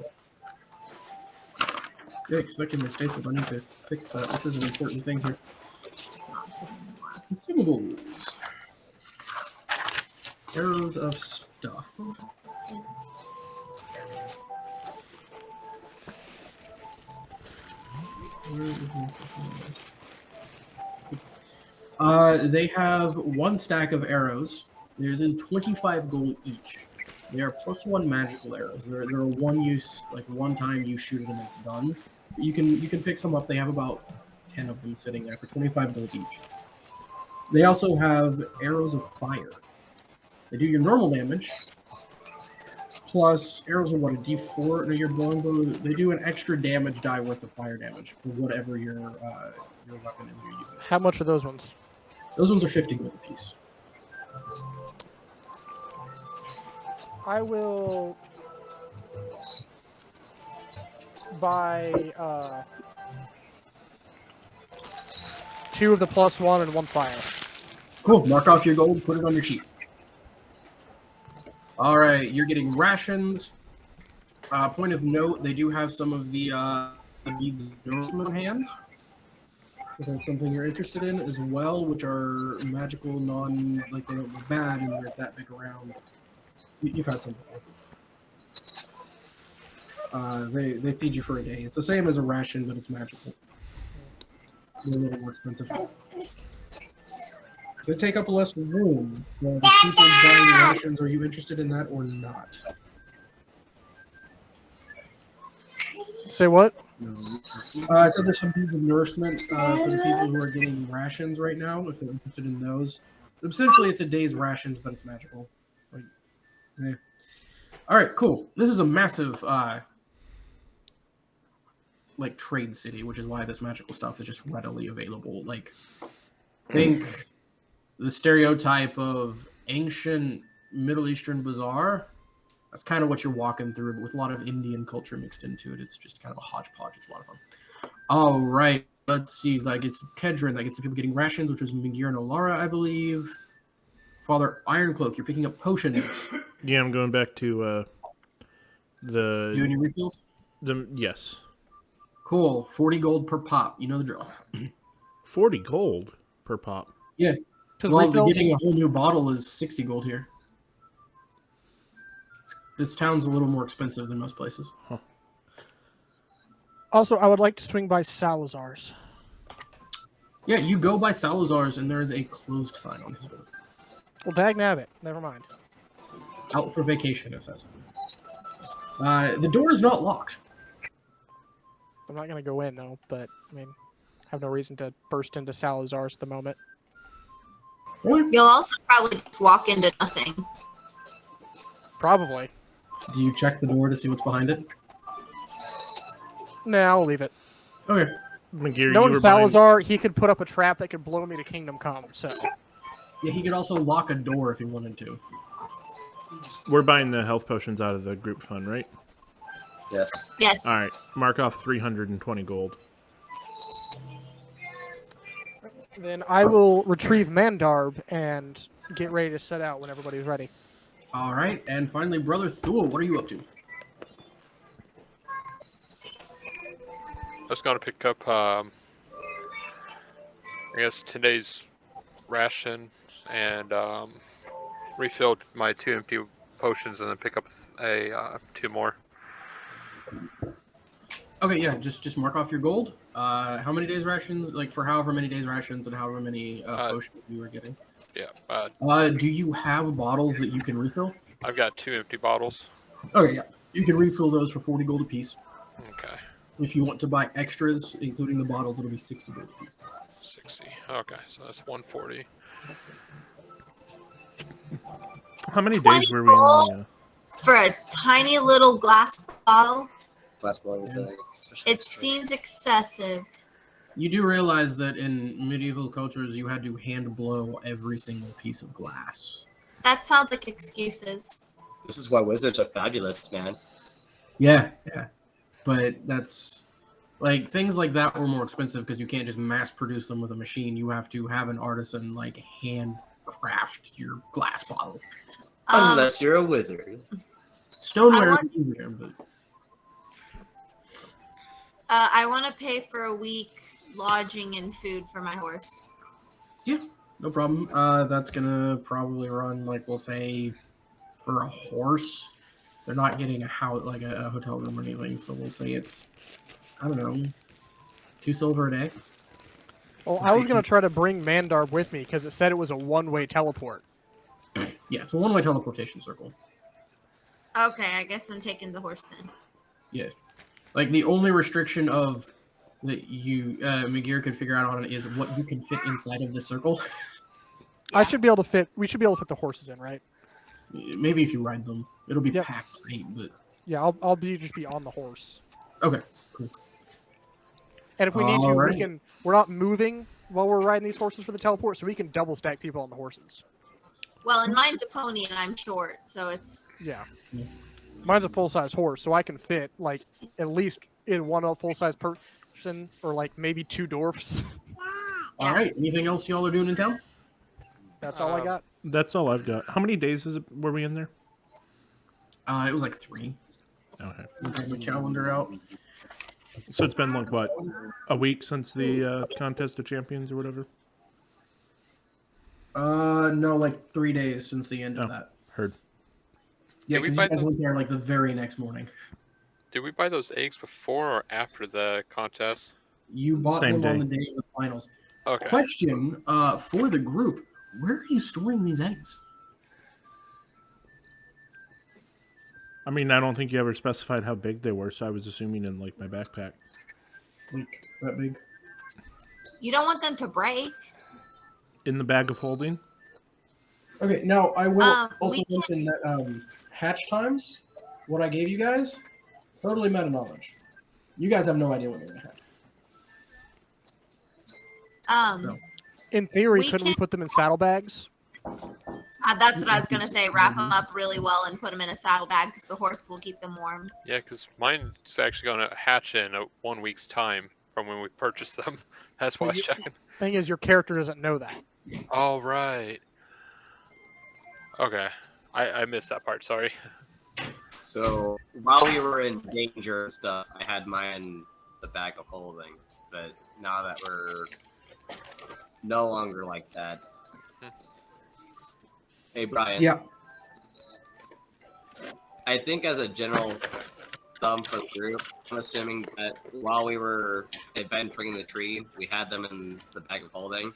Yikes, that can mistake that I need to fix that. This is an important thing here. Consumables. Arrows of stuff. They have 1 stack of arrows. There's in 25 gold each. They are +1 magical arrows. They're a one use, like one time you shoot it and it's done. You can pick some up. They have about 10 of them sitting there for 25 gold each. They also have arrows of fire. They do your normal damage, plus arrows are what, a d4 to your longbow. They do an extra damage die worth of fire damage for whatever your weapon is you're using. How much are those ones? Those ones are 50 gold a piece. I will buy 2 of the +1 and 1 fire. Cool. Mark off your gold. Put it on your sheet. All right. You're getting rations. Point of note: they do have some of the nourishment on hand. If that's something you're interested in as well, which are magical, like they don't go bad and they're that big around. You've had some before. They feed you for a day. It's the same as a ration, but it's magical. They're a little more expensive. They take up less room. The people buying rations, are you interested in that or not? Say what? I said there's some food of nourishment for the people who are getting rations right now, if they're interested in those. Essentially, it's a day's rations, but it's magical. Like, yeah. All right, cool. This is a massive like trade city, which is why this magical stuff is just readily available. Like, think the stereotype of ancient Middle Eastern bazaar. That's kind of what you're walking through, but with a lot of Indian culture mixed into it. It's just kind of a hodgepodge. It's a lot of fun. All right, let's see. Like, it's Kedron that gets the people getting rations, which was Mingir and Olara, I believe. Father Ironcloak, you're picking up potions. Yeah, I'm going back to Do any refills? Yes. Cool. 40 gold per pop. You know the drill. 40 gold per pop. Yeah. Because Well, refills, getting a whole new bottle is 60 gold here. This town's a little more expensive than most places. also, I would like to swing by Salazar's. Yeah, you go by Salazar's, and there is a closed sign on his door. Well, dagnabbit. Never mind. Out for vacation, it says. The door is not locked. I'm not going to go in, though, but, I mean, I have no reason to burst into Salazar's at the moment. Really? You'll also probably just walk into nothing. Probably. Do you check the door to see what's behind it? Nah, I'll leave it. Okay. McGeary, Knowing you were Salazar, he could put up a trap that could blow me to Kingdom Come, so... Yeah, he could also lock a door if he wanted to. we're buying the health potions out of the group fund, right? Yes. Yes. All right. Mark off 320 gold. Then I will retrieve Mandarb and get ready to set out when everybody's ready. All right, and finally, Brother Thule, what are you up to? I was going to pick up, I guess, today's ration and refilled my 2 empty potions and then pick up a 2 more. Okay, yeah, just mark off your gold. How many days rations? Like for however many days rations and however many potions you were getting. Yeah. Do you have bottles that you can refill? I've got 2 empty bottles. Okay, yeah. You can refill those for 40 gold apiece. Okay. If you want to buy extras, including the bottles, it'll be 60 gold apiece. 60. Okay, so that's 140. How many 20 days were we in the? For a tiny little glass bottle, Glass blow is a special it seems excessive. You do realize that in medieval cultures, you had to hand blow every single piece of glass. That sounds like excuses. This is why wizards are fabulous, man. Yeah. But that's like things like that were more expensive because you can't just mass produce them with a machine. You have to have an artisan like handcraft your glass bottle. Unless you're a wizard. Stoneware is easier, but I want to pay for a week lodging and food for my horse. yeah, no problem. That's gonna probably run like we'll say for a horse. They're not getting a house like a hotel room or anything, so we'll say it's I don't know, 2 silver a day. Well, I was gonna try to bring Mandarb with me because it said it was a one-way teleport. Yeah, it's a one-way teleportation circle. Okay, I guess I'm taking the horse then. Yeah, like the only restriction of that you McGear can figure out on it is what you can fit inside of the circle. I should be able to fit. We should be able to fit the horses in, right? Maybe if you ride them, it'll be Yep. packed tight. But Yeah, I'll just be on the horse. okay, cool. And if we need to, Alright. we can. We're not moving while we're riding these horses for the teleport, so we can double stack people on the horses. Well, and mine's a pony and I'm short, so it's Yeah. Yeah. Mine's a full-size horse, so I can fit like at least in one full-size person, or like maybe 2 dwarfs. All right. Anything else y'all are doing in town? That's all I got. That's all I've got. How many days were we in there? It was like 3. Okay. Looking the calendar out. So it's been like what, a week since the contest of champions or whatever. No, like 3 days since the end of Oh. that. Heard. Yeah, Did we because buy you guys some- went there like the very next morning. Did we buy those eggs before or after the contest? You bought Same them on day. the day of the finals. Okay. Question for the group: where are you storing these eggs? I mean, I don't think you ever specified how big they were, so I was assuming in like my backpack. Like that big? you don't want them to break. In the bag of holding? Okay, now I will also we can- mention that hatch times, what I gave you guys, totally meta knowledge. You guys have no idea what they're gonna hatch. No. In theory, We couldn't we can- put them in saddlebags? That's what I was gonna say. Wrap them up really well and put them in a saddlebag because the horse will keep them warm. Yeah, because mine's actually going to hatch in 1 week's time from when we purchased them. That's why I was checking. Thing is, your character doesn't know that. All right. Okay. I missed that part. Sorry. So while we were in danger and stuff, I had mine in the bag of holding. But now that we're no longer like that. Hey, Brian. Yeah. I think as a general thumb for the group, I'm assuming that while we were adventuring the tree, we had them in the bag of holding.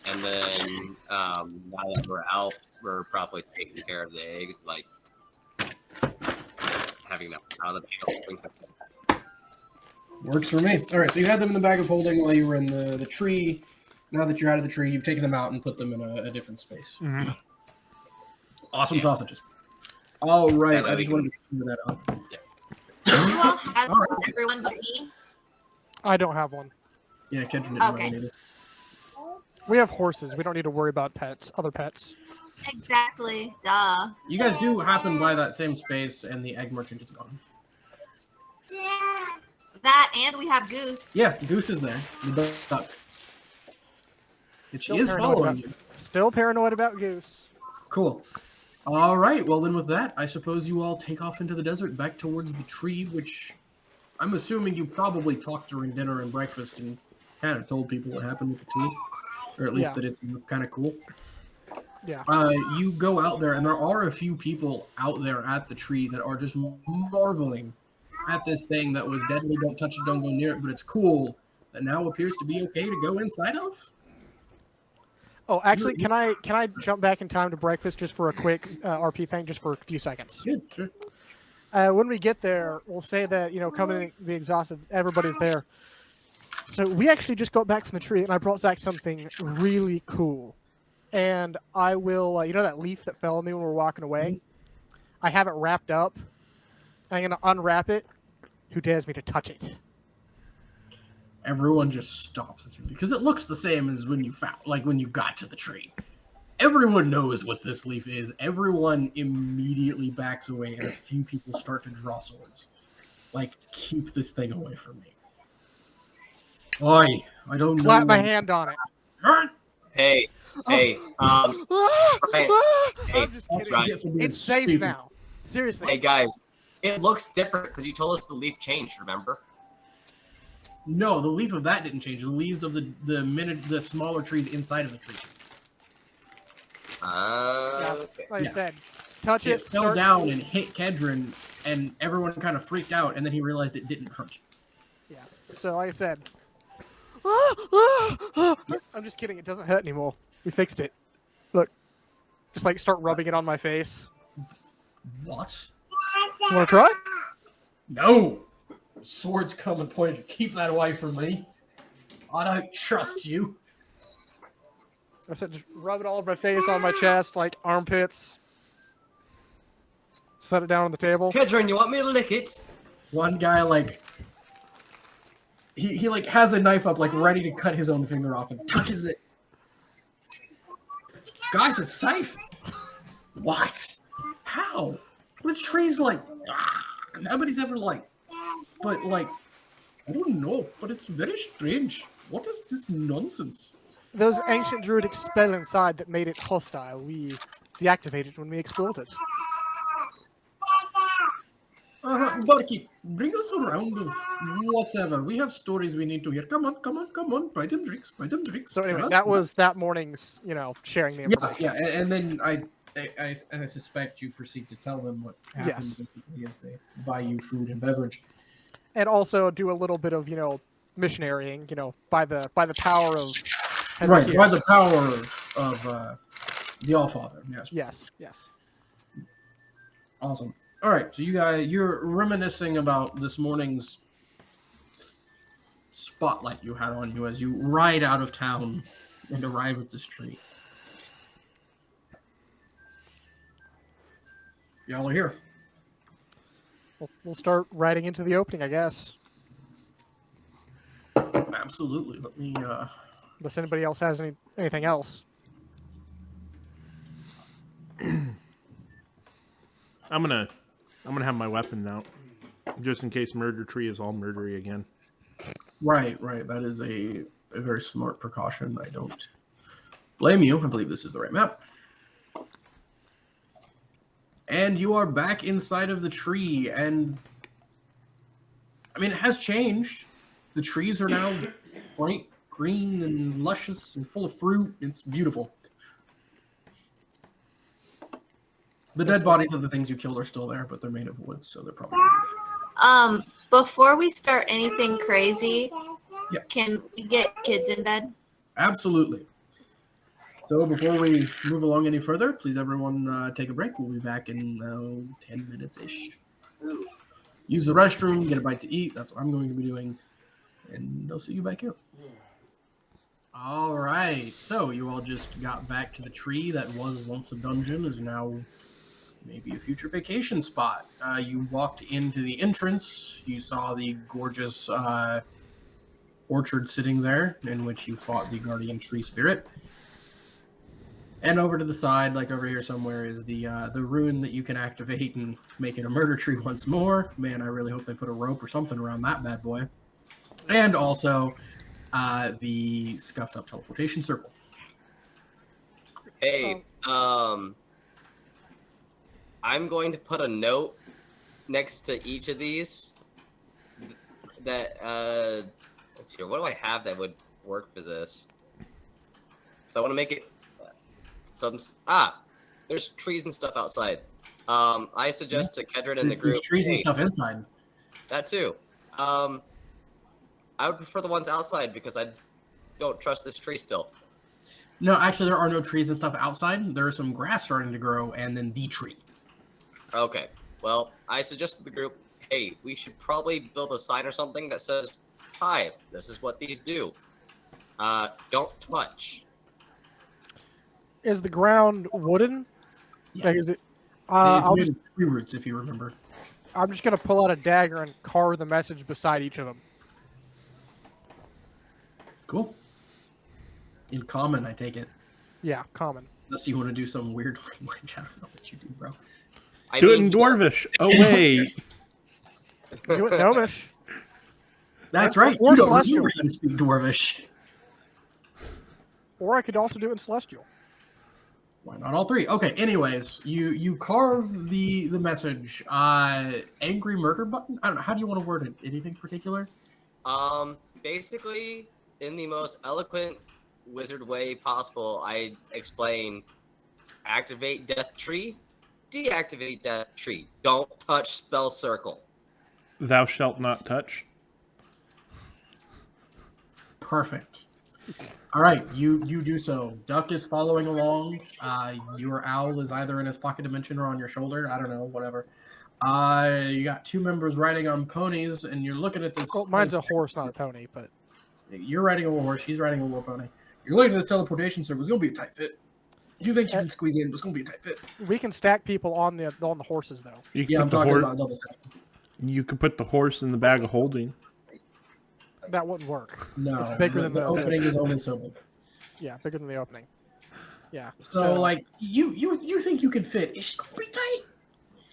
And then now that we're out, we're probably taking care of the eggs, like having them out of the bag of holding. Works for me. All right, so you had them in the bag of holding while you were in the tree. Now that you're out of the tree, you've taken them out and put them in a different space. Mm-hmm. Awesome sausages. All right, Yeah, I we just can- wanted to clear that up. You all have All right. everyone but me. I don't have one. Yeah, Kendra didn't Okay. really need it. We have horses. We don't need to worry about other pets. Exactly. Duh. You guys do happen by that same space, and the egg merchant is gone. That and we have Goose. Yeah, Goose is there. The duck. She Still is paranoid following about- you. Still paranoid about Goose. Cool. All right. Well, then with that, I suppose you all take off into the desert back towards the tree, which I'm assuming you probably talked during dinner and breakfast and kind of told people what happened with the tree, or at least Yeah. that it's kind of cool. Yeah. You go out there, and there are a few people out there at the tree that are just marveling at this thing that was deadly. Don't touch it, don't go near it, but it's cool. That now appears to be okay to go inside of. Oh, actually, can I jump back in time to breakfast just for a quick RP thing, just for a few seconds? Yeah, sure. When we get there, we'll say that coming in, be exhausted. Everybody's there. So we actually just got back from the tree, and I brought back something really cool. And I will, that leaf that fell on me when we were walking away? I have it wrapped up. I'm going to unwrap it. Who dares me to touch it? Everyone just stops because it looks the same as when you got to the tree. Everyone knows what this leaf is. Everyone immediately backs away, and a few people start to draw swords. Like, keep this thing away from me. Oi, I don't know. Clap my hand on it. Hey, hey, I'm just kidding. right. It's safe now. Seriously. Hey guys, it looks different because you told us the leaf changed, remember? No, the leaf of that didn't change. The leaves of the smaller trees inside of the tree. Okay. Like I said, touch It it. fell down and hit Kedron, and everyone kind of freaked out, and then he realized it didn't hurt. Yeah. So like I said, I'm just kidding. It doesn't hurt anymore. We fixed it. Look, just like start rubbing it on my face. What? You want to try? No! Swords come and point. Keep that away from me. I don't trust you. I said just rub it all over my face, on my chest, like armpits. Set it down on the table. Kedron, you want me to lick it? One guy, he has a knife up, ready to cut his own finger off, and touches it. Guys, it's safe. What? How? The tree's nobody's ever but I don't know, but it's very strange. What is this nonsense? Those ancient druidic spell inside that made it hostile, we deactivated when we explored it. Barkeep, bring us a round of whatever. We have stories we need to hear. Come on. Buy them drinks. So anyway, that was that morning's, sharing the information. Yeah, and then I suspect you proceed to tell them what happens as they buy you food and beverage. And also do a little bit of, missionarying, by the power of Right, by the power of the Allfather. Yes. Yes. Awesome. All right, so you're reminiscing about this morning's spotlight you had on you as you ride out of town and arrive at this tree. Y'all are here. We'll start riding into the opening, I guess. Absolutely. Let me. Unless anybody else has anything else. I'm gonna have my weapon out, just in case Murder Tree is all murdery again. Right. That is a very smart precaution. I don't blame you. I believe this is the right map. And you are back inside of the tree, and it has changed. The trees are now bright green and luscious and full of fruit. It's beautiful. The dead bodies of the things you killed are still there, but they're made of wood, so they're probably. Before we start anything crazy, can we get kids in bed? Absolutely. So before we move along any further, please everyone take a break. We'll be back in 10 minutes-ish. Use the restroom, get a bite to eat. That's what I'm going to be doing. And I'll see you back here. All right. So you all just got back to the tree that was once a dungeon, is now maybe a future vacation spot. You walked into the entrance. You saw the gorgeous orchard sitting there in which you fought the guardian tree spirit. And over to the side, over here somewhere, is the ruin that you can activate and make it a murder tree once more. Man, I really hope they put a rope or something around that bad boy. And also the scuffed up teleportation circle. Hey, I'm going to put a note next to each of these that let's see here. What do I have that would work for this? So I want to make it there's trees and stuff outside. I suggest to Kedron and the There's group. trees and Hey, stuff inside. that too. I would prefer the ones outside because I don't trust this tree still. No, actually, there are no trees and stuff outside. There is some grass starting to grow, and then the tree. Okay. Well, I suggested to the group, hey, we should probably build a sign or something that says, "Hi, this is what these do. Don't touch." Is the ground wooden? Yeah. Like, is it? It's I'll made just, of tree roots, if you remember. I'm just gonna pull out a dagger and carve the message beside each of them. Cool. In common, I take it. Yeah, common. Unless you want to do some weird language. I don't know what you do, bro. Do it in Dwarvish. Oh, wait. Do it Gnomish. That's That's right. or You don't Celestial. remember how to speak Dwarvish. Or I could also do it in Celestial. Why not all three? Okay, anyways, you carve the message. Angry murder button? I don't know. How do you want to word it? Anything particular? Basically, in the most eloquent wizard way possible, I explain: activate death tree, deactivate death tree. Don't touch spell circle. Thou shalt not touch. Perfect. All right, you do so. Duck is following along. Your owl is either in his pocket dimension or on your shoulder. I don't know, whatever. You got two members riding on ponies, and you're looking at this. Well, mine's a horse, not a pony, but You're riding a war horse. She's riding a war pony. You're looking at this teleportation circle. It's gonna be a tight fit. You think you can squeeze in? But it's gonna be a tight fit. we can stack people on the horses though. You can Yeah, put I'm the talking horse. about double stack. You could put the horse in the bag of holding. That wouldn't work. No, It's bigger than the the- opening is only so big. Yeah, bigger than the opening. Yeah. So, like, you think you can fit? It's gonna be tight.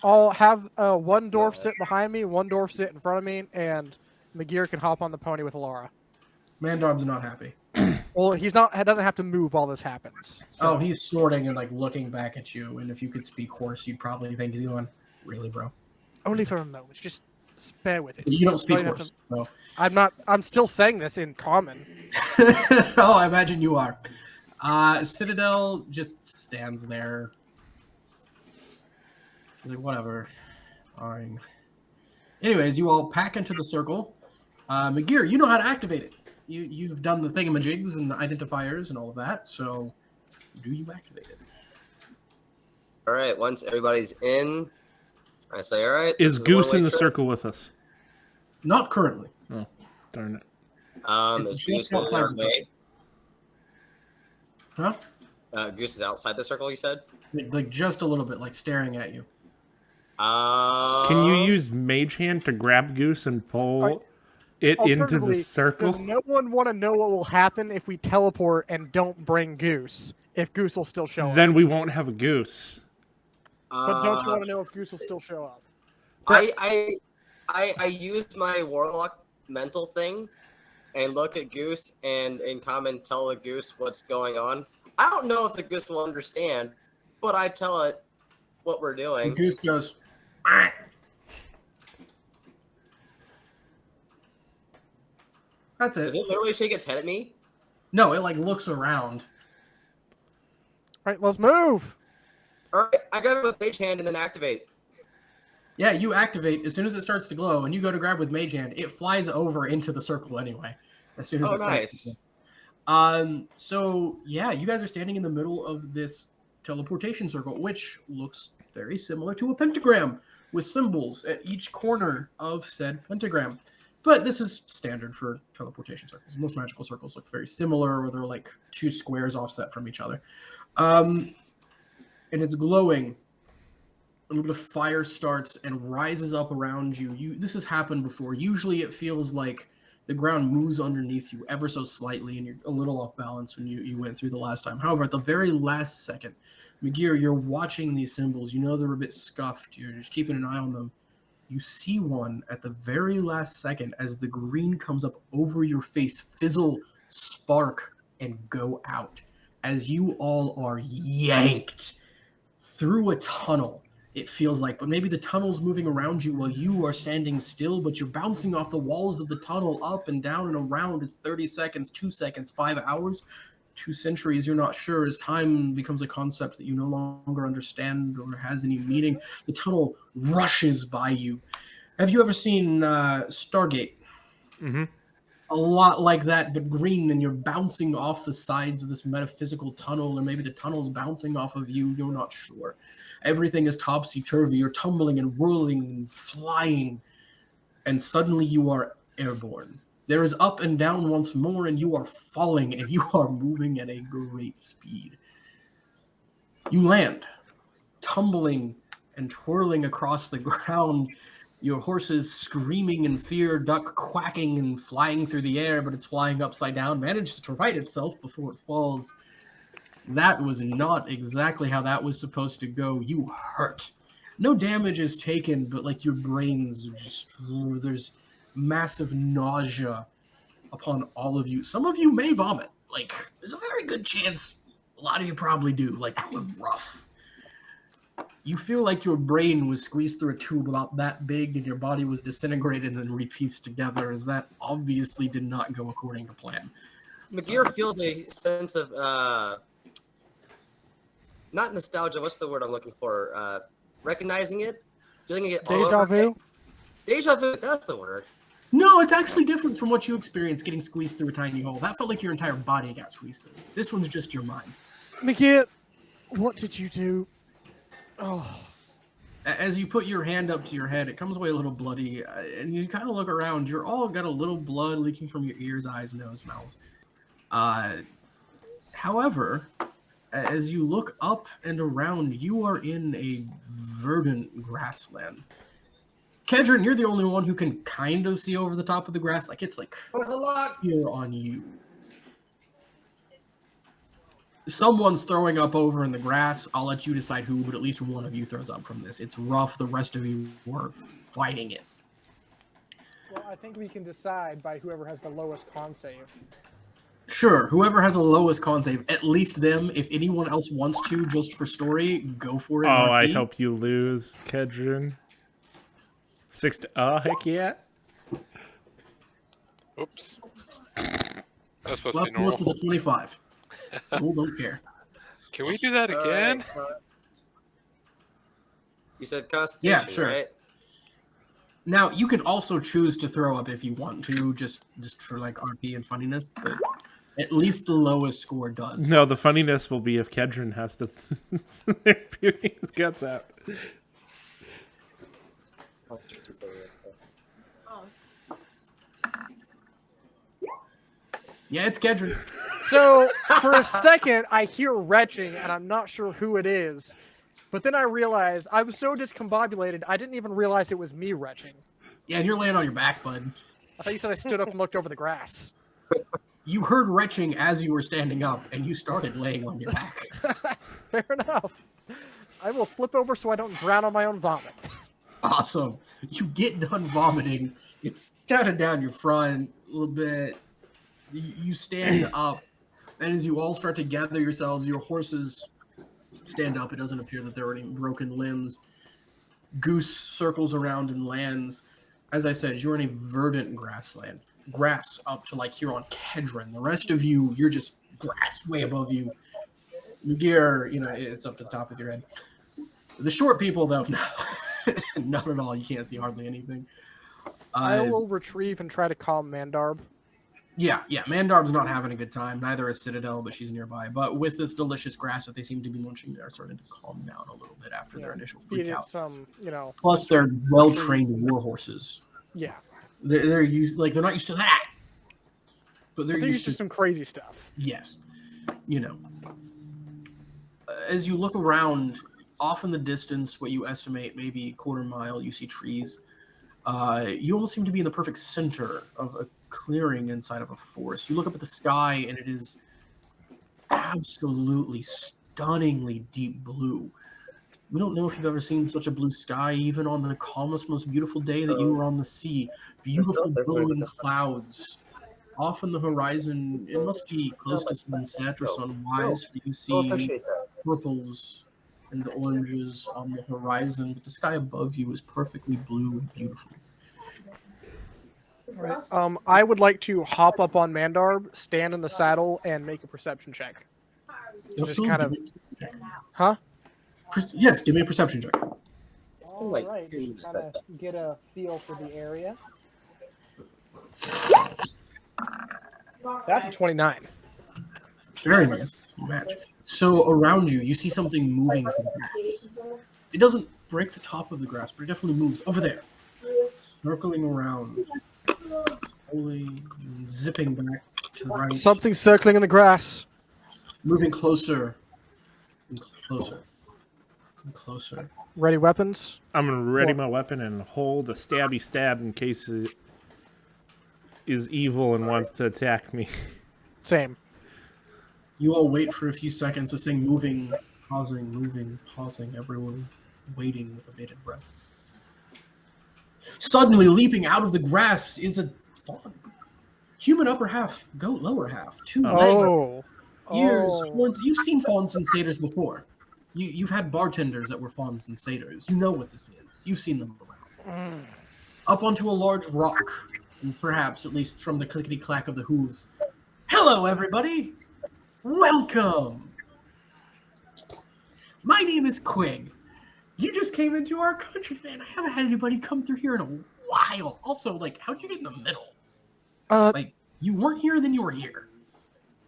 I'll have one dwarf sit behind me, one dwarf sit in front of me, and McGear can hop on the pony with Laura. Mandarb's not happy. Well, he doesn't have to move while this happens. So Oh, he's snorting and like looking back at you. And if you could speak horse, you'd probably think he's going, "Really, bro?" only for a moment. Just bear with it. You don't speak Don't have horse, to- so. I'm not. I'm still saying this in common. Oh, I imagine you are. Citadel just stands there. She's like, whatever. Fine. Anyways, you all pack into the circle. McGear, you know how to activate it. You've done the thingamajigs and the identifiers and all of that, so do you activate it? All right. Once everybody's in, I say, "All right." Is this a Goose one-way in the trip. circle with us? Not currently. Oh, darn it. It's Is just Goose going outside our the way? Huh? Goose is outside the circle. You said. Like just a little bit, like staring at you. Can you use Mage Hand to grab Goose and pull it into the Alternatively, circle? does no one want to know what will happen if we teleport and don't bring Goose? If Goose will still show up. Then we won't have a Goose. But don't you want to know if Goose will still show up? I used my warlock mental thing and look at Goose and in common tell the Goose what's going on. I don't know if the Goose will understand, but I tell it what we're doing. And Goose goes, "Ah." That's Does it. it literally shake its head at me? No, it like looks around. Right, let's move. All right, I grab it with Mage Hand and then activate. Yeah, you activate as soon as it starts to glow, and you go to grab with Mage Hand. It flies over into the circle anyway. As soon as Oh, it starts to nice. glow. So yeah, you guys are standing in the middle of this teleportation circle, which looks very similar to a pentagram with symbols at each corner of said pentagram. But this is standard for teleportation circles. Most magical circles look very similar, where they're like two squares offset from each other. And it's glowing. A little bit of fire starts and rises up around you. This has happened before. Usually it feels like the ground moves underneath you ever so slightly, and you're a little off balance when you went through the last time. However, at the very last second, McGear, you're watching these symbols. You know they're a bit scuffed. You're just keeping an eye on them. You see one at the very last second as the green comes up over your face, fizzle, spark, and go out. As you all are yanked through a tunnel, it feels like, but maybe the tunnel's moving around you while you are standing still, but you're bouncing off the walls of the tunnel up and down and around. It's 30 seconds, 2 seconds, 5 hours. 2 centuries, you're not sure. As time becomes a concept that you no longer understand or has any meaning, the tunnel rushes by you. Have you ever seen Stargate? Mm-hmm. A lot like that, but green, and you're bouncing off the sides of this metaphysical tunnel, or maybe the tunnel's bouncing off of you. You're not sure. Everything is topsy-turvy. You're tumbling and whirling and flying, and suddenly you are airborne. There is up and down once more, and you are falling, and you are moving at a great speed. You land, tumbling and twirling across the ground, your horses screaming in fear, duck quacking and flying through the air, but it's flying upside down, manages to right itself before it falls. That was not exactly how that was supposed to go. You hurt. No damage is taken, but like your brains are just, there's massive nausea upon all of you. Some of you may vomit. Like, there's a very good chance a lot of you probably do. Like, that was rough. You feel like your brain was squeezed through a tube about that big and your body was disintegrated and then repieced together, as that obviously did not go according to plan. McGear feels a sense of not nostalgia. What's the word I'm looking for? Recognizing it, feeling it all Deja over vu? again. Deja vu. That's the word. No, it's actually different from what you experienced getting squeezed through a tiny hole. That felt like your entire body got squeezed through. This one's just your mind. McGee, what did you do? Oh, As you put your hand up to your head, it comes away a little bloody, and you kind of look around. You're all got a little blood leaking from your ears, eyes, nose, mouths. However, as you look up and around, you are in a verdant grassland. Kedron, you're the only one who can kind of see over the top of the grass. Like, it's like here on you. Someone's throwing up over in the grass. I'll let you decide who, but at least one of you throws up from this. It's rough. The rest of you were fighting it. well, I think we can decide by whoever has the lowest con save. Sure, whoever has the lowest con save, at least them. If anyone else wants to, just for story, go for it. Oh, I RP. hope you lose, Kedron. 6 to... Oh, heck yeah. Oops. That's supposed to be Left normal. most is a 25. People don't care. Can we do that again? You said Constitution, Yeah, sure. right? Now, you can also choose to throw up if you want to, just for like RP and funniness, but at least the lowest score does. No, the funniness will be if Kedron has to... They're puking his guts out. Constitution's over there. Yeah, it's Kedron. So for a second, I hear retching, and I'm not sure who it is. But then I realized I was so discombobulated, I didn't even realize it was me retching. Yeah, and you're laying on your back, bud. I thought you said I stood up and looked over the grass. You heard retching as you were standing up, and you started laying on your back. Fair enough. I will flip over so I don't drown on my own vomit. Awesome. You get done vomiting. It's kind of down your front a little bit. You stand up, and as you all start to gather yourselves, your horses stand up. It doesn't appear that there are any broken limbs. Goose circles around and lands. As I said, you're in a verdant grassland. Grass up to like here on Kedron. The rest of you, you're just grass way above you. Your gear, it's up to the top of your head. The short people, though, no. Not at all. You can't see hardly anything. I will retrieve and try to calm Mandarb. Yeah. Mandarb's not having a good time. Neither is Citadel, but she's nearby. But with this delicious grass that they seem to be munching, they're starting to calm down a little bit after their initial freak Feed it out. some, Plus, they're well-trained war horses. Yeah. They're used, like, they're not used to that. But they're used to some crazy stuff. Yes. As you look around, off in the distance, what you estimate maybe a quarter mile, you see trees. You almost seem to be in the perfect center of a clearing inside of a forest. You look up at the sky, and it is absolutely stunningly deep blue. We don't know if you've ever seen such a blue sky, even on the calmest, most beautiful day that you were on the sea. Beautiful billowing clouds. Off on the horizon, it must be close to sunset or sunrise. You see purples and the oranges on the horizon, but the sky above you is perfectly blue and beautiful. Right. I would like to hop up on Mandarb, stand in the saddle, and make a perception check. Just kind of, huh? Yes, give me a perception check. All right. Just kind of get a feel for the area. That's a 29. Very nice. Match. So around you, you see something moving through the grass. It doesn't break the top of the grass, but it definitely moves over there, circling around, slowly zipping back to the right, Something circling in the grass. moving closer and closer and closer. Ready weapons? I'm gonna ready my weapon and hold a stabby stab in case it is evil and wants to attack me. Same. You all wait for a few seconds, this thing moving, pausing, everyone waiting with a bated breath. Suddenly, leaping out of the grass is a fawn. Human upper half, goat lower half, two legs, Oh. ears, Oh. horns. You've seen fawns and satyrs before. You've had bartenders that were fawns and satyrs. You know what this is. You've seen them around. Up onto a large rock, and perhaps, at least from the clickety-clack of the hooves. Hello, everybody! Welcome! My name is Quig. You just came into our country, man. I haven't had anybody come through here in a while. Also, like, how'd you get in the middle? Like, you weren't here, then you were here.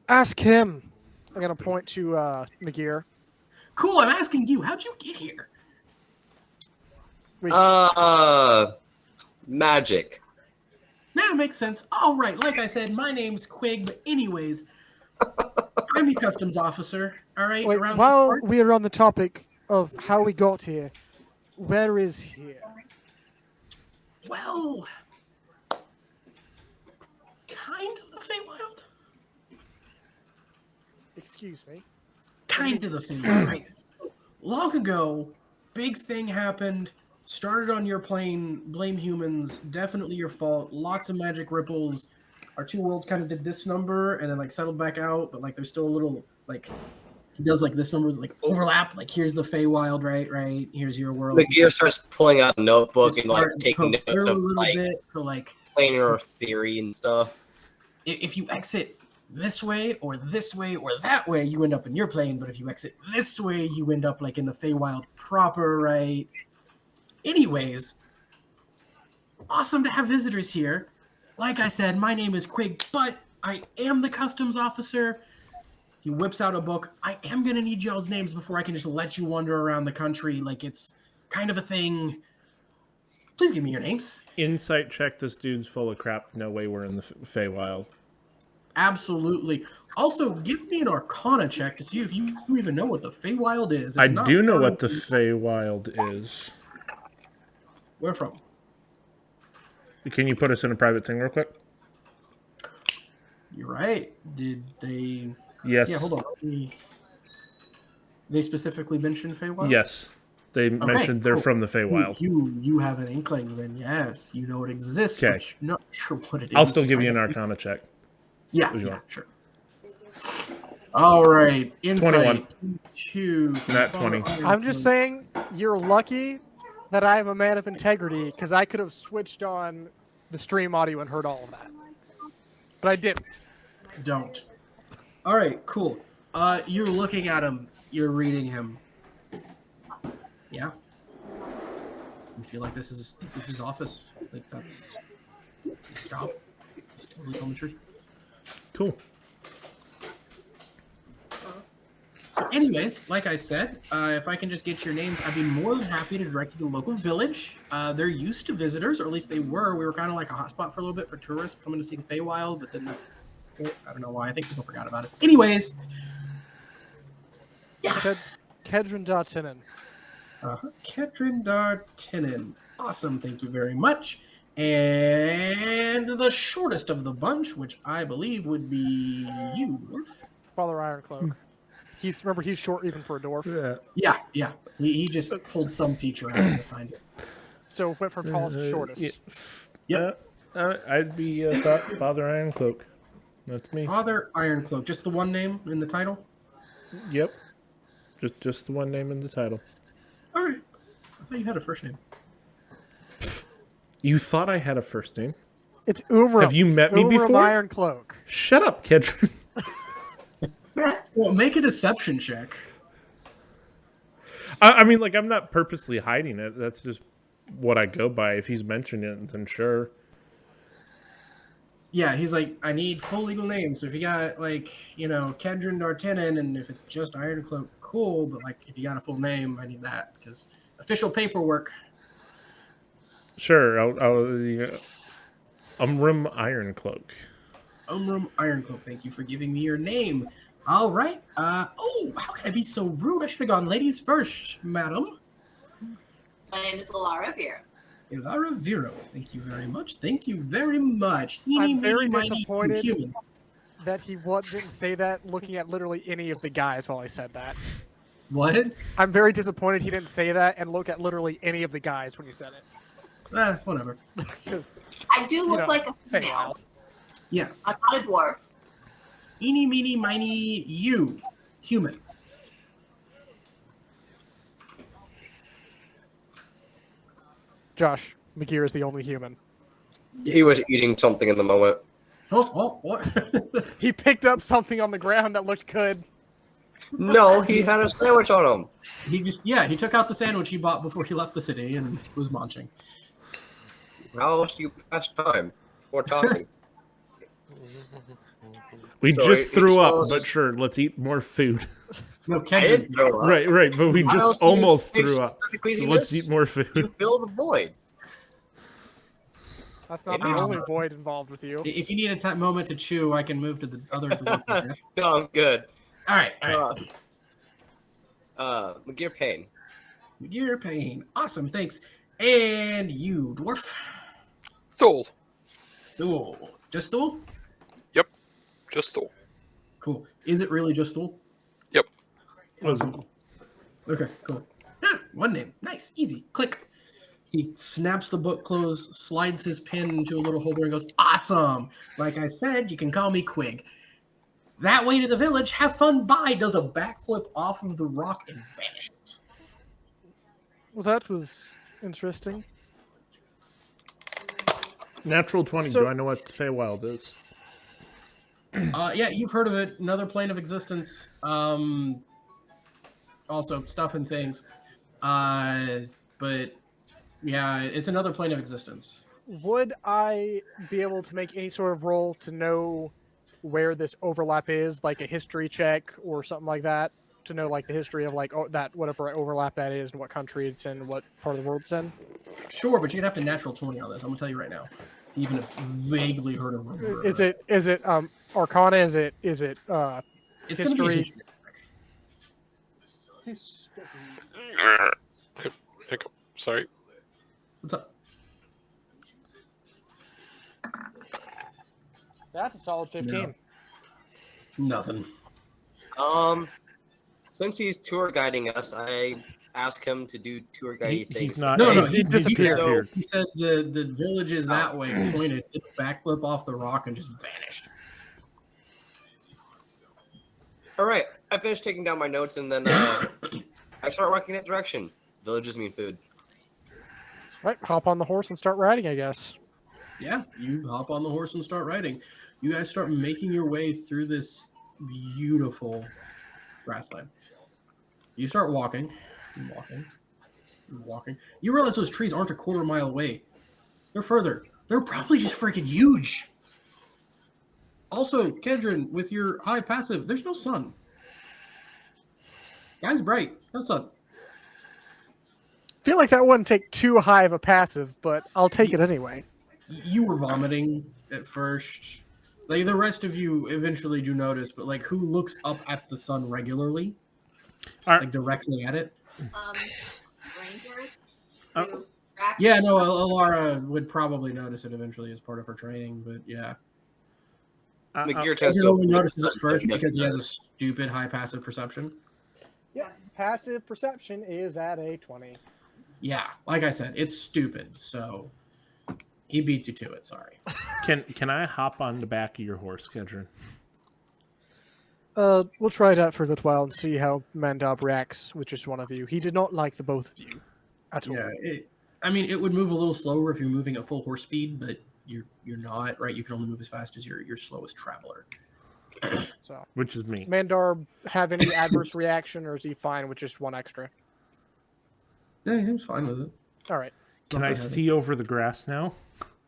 Ask him. I'm gonna point to Nagir. Cool, I'm asking you, how'd you get here? Magic. That makes sense. All right, like I said, my name's Quig, but anyways, I'm the customs officer, all right? Wait, around while these parts. we are on the topic of how we got here, where is here? Well, kind of the Feywild. Excuse me. Kind of the Feywild, right? Long ago, big thing happened. Started on your plane. Blame humans. Definitely your fault. Lots of magic ripples. Our two worlds kind of did this number and then like settled back out, but like there's still a little like he does like this number like overlap. Like here's the Feywild, right? Here's your world. The gear starts pulling out a notebook Just and like start taking notes through a of little like bit. So like planar theory and stuff. if you exit this way or that way, you end up in your plane. But if you exit this way, you end up like in the Feywild proper, right? Anyways, awesome to have visitors here. Like I said, my name is Quig, but I am the customs officer. He whips out a book. I am going to need y'all's names before I can just let you wander around the country like it's kind of a thing. Please give me your names. Insight check. This dude's full of crap. No way we're in the Feywild. Absolutely. Also, give me an Arcana check to see if you even know what the Feywild is. I It's not do know part what of the Feywild is. Where from? Can you put us in a private thing real quick? You're right. Did they... Yes. Yeah, hold on. They specifically mentioned Feywild? Yes. They mentioned they're cool. from the Feywild. You have an inkling, then yes, you know it exists. Okay. But you're not sure what it is. I'll still give you an Arcana check. Yeah, sure. All right, insight 21. Not 20. I'm just saying, you're lucky that I am a man of integrity, because I could have switched on the stream audio and heard all of that. But I didn't. Don't. All right, cool. You're looking at him. You're reading him. Yeah. You feel like this is his office. Like that's his job. He's totally telling the truth. Cool. So anyways, like I said, if I can just get your names, I'd be more than happy to direct you to the local village. They're used to visitors, or at least they were. We were kind of like a hotspot for a little bit for tourists coming to see the Feywild, but then I don't know why. I think people forgot about us. Anyways, yeah. Kedron Dartinen. Ketrin Dartinen. Awesome, thank you very much. And the shortest of the bunch, which I believe would be you, Dwarf. Father Ironcloak. Remember, he's short even for a dwarf. Yeah. He just pulled some feature out and assigned it. So went from tallest to shortest. Yep. I'd be Father Ironcloak. That's me. Father Ironcloak. Just the one name in the title? Yep. Just the one name in the title. All right. I thought you had a first name. You thought I had a first name? It's Umram. Have you met me Umram before? Iron Cloak. Shut up, Kedron. Well, make a deception check. I mean, like, I'm not purposely hiding it. That's just what I go by. If he's mentioned it, then sure. Yeah, he's like, I need full legal names. So if you got like, Kedron D'Artagnan, and if it's just Ironcloak, cool. But like, if you got a full name, I need that because official paperwork. Sure, Umram Ironcloak. Umram Ironcloak. Thank you for giving me your name. All right. Oh, how can I be so rude? I should have gone ladies first, madam. My name is Alara Vera. Ilara Vero. Thank you very much. Thank you very much. I'm very Eeny, meeny, miny, disappointed human. that he didn't say that looking at literally any of the guys while I said that. What? I'm very disappointed he didn't say that and look at literally any of the guys when you said it. Whatever. 'Cause, I do look like a hey, female. Wild. Yeah. I'm not a dwarf. Eeny, meeny, miny, you. Human. Josh, McGear is the only human. He was eating something in the moment. Oh, what? He picked up something on the ground that looked good. No, he had a sandwich on him. he took out the sandwich he bought before he left the city and was munching. How else do you pass time or talking? We So just it threw up, exposes- but sure, let's eat more food. No, I Kedron. didn't throw up. Right, but we How else just do you almost fix threw up. systemic So laziness? let's eat more You food. fill the void. That's not It the makes only sense. void involved with you. If you need a moment to chew, I can move to the other dwarf. No, I'm good. All right. McGear Payne. You're paying. Awesome, thanks. And you, dwarf. Soul. Stool. Just stool? Just soul. Cool. Is it really just stool? Yep. Awesome. Okay, cool. One name. Nice. Easy. Click. He snaps the book closed, slides his pen into a little holder, and goes, awesome. Like I said, you can call me Quig. That way to the village. Have fun. Bye. Does a backflip off of the rock and vanishes. Well, that was interesting. Natural 20. So- Do I know what Feywild is? Yeah, you've heard of it. Another plane of existence. Also, stuff and things. But yeah, it's another plane of existence. Would I be able to make any sort of roll to know where this overlap is, like a history check or something like that, to know like the history of like that whatever overlap that is and what country it's in, what part of the world it's in? Sure, but you'd have to natural 20 on this. I'm gonna tell you right now. Even if vaguely heard of it. Is it Arcana? Is it It's gonna be a history? history. Hiccup. Sorry. What's up? That's a solid 15. Nothing. Since he's tour guiding us, I ask him to do tour guiding He's things. not. No, he disappeared. He said the village is that way. Pointed, did a backflip off the rock and just vanished. All right, I finished taking down my notes and then I start walking that direction. Villages mean food. Right, hop on the horse and start riding, I guess. Yeah, you hop on the horse and start riding. You guys start making your way through this beautiful grassland. You start walking, walking. You realize those trees aren't a quarter mile away. They're further. They're probably just freaking huge. Also, Kedron, with your high passive, there's no sun. Guy's bright. No sun. I feel like that wouldn't take too high of a passive, but I'll take it anyway. You were vomiting at first. Like the rest of you eventually do notice, but like who looks up at the sun regularly? Like directly at it? Rangers. Oh. who track- Yeah, no, Alara would probably notice it eventually as part of her training, but yeah. McGear tends He to only notices it first Yes, because he has a does. stupid high passive perception. Yeah, passive perception is at a 20. Yeah, like I said, it's stupid, so he beats you to it, sorry. Can I hop on the back of your horse, Kedron? We'll try it out for a little while and see how Mandab reacts with just one of you. He did not like the both of you at all. Yeah, it would move a little slower if you're moving at full horse speed, but you're not, right? You can only move as fast as your slowest traveler. So, Which is me. Mandar have any adverse reaction, or is he fine with just one extra? Yeah, he seems fine with it. All right. Can I see over the grass now?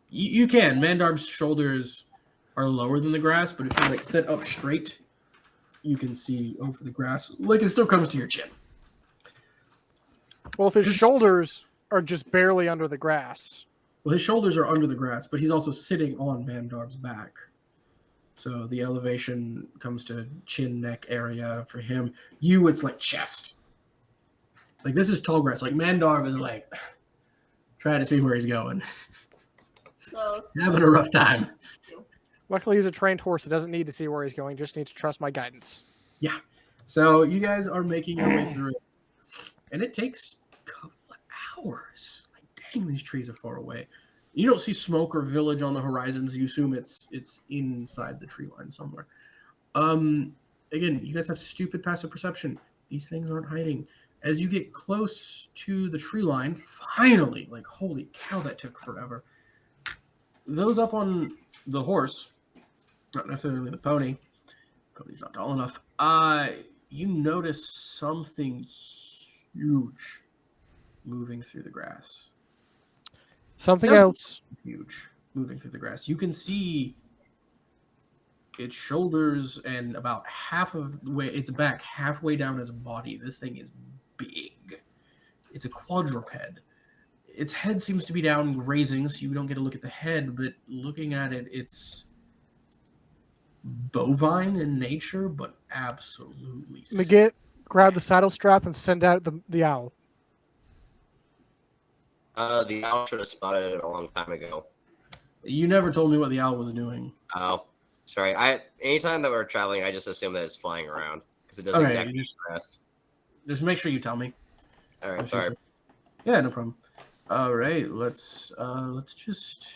You can. Mandar's shoulders are lower than the grass, but if you like sit up straight, you can see over the grass. Like it still comes to your chin. Well, if his shoulders are just barely under the grass. Well, his shoulders are under the grass, but he's also sitting on Mandar's back. So the elevation comes to chin, neck area for him. You, it's like chest. Like this is tall grass. Like Mandar is like trying to see where he's going. So Having a rough time. Luckily, he's a trained horse that doesn't need to see where he's going, just needs to trust my guidance. Yeah. So you guys are making your way through it. And it takes a couple of hours. Like, dang, these trees are far away. You don't see smoke or village on the horizons. You assume it's inside the tree line somewhere. Again, you guys have stupid passive perception. These things aren't hiding. As you get close to the tree line, finally, like, holy cow, that took forever. Those up on the horse, not necessarily the pony. Pony's not tall enough. You notice something huge moving through the grass. Something else. Huge moving through the grass. You can see its shoulders and about half of the way its back, halfway down its body. This thing is big. It's a quadruped. Its head seems to be down grazing, so you don't get a look at the head, but looking at it, it's bovine in nature, but absolutely. Magit, grab the saddle strap and send out the owl. The owl should have spotted it a long time ago. You never told me what the owl was doing. Oh, sorry. Anytime that we're traveling, I just assume that it's flying around because it doesn't exactly rest. Just make sure you tell me. All right, sorry. Yeah, no problem. All right, let's just.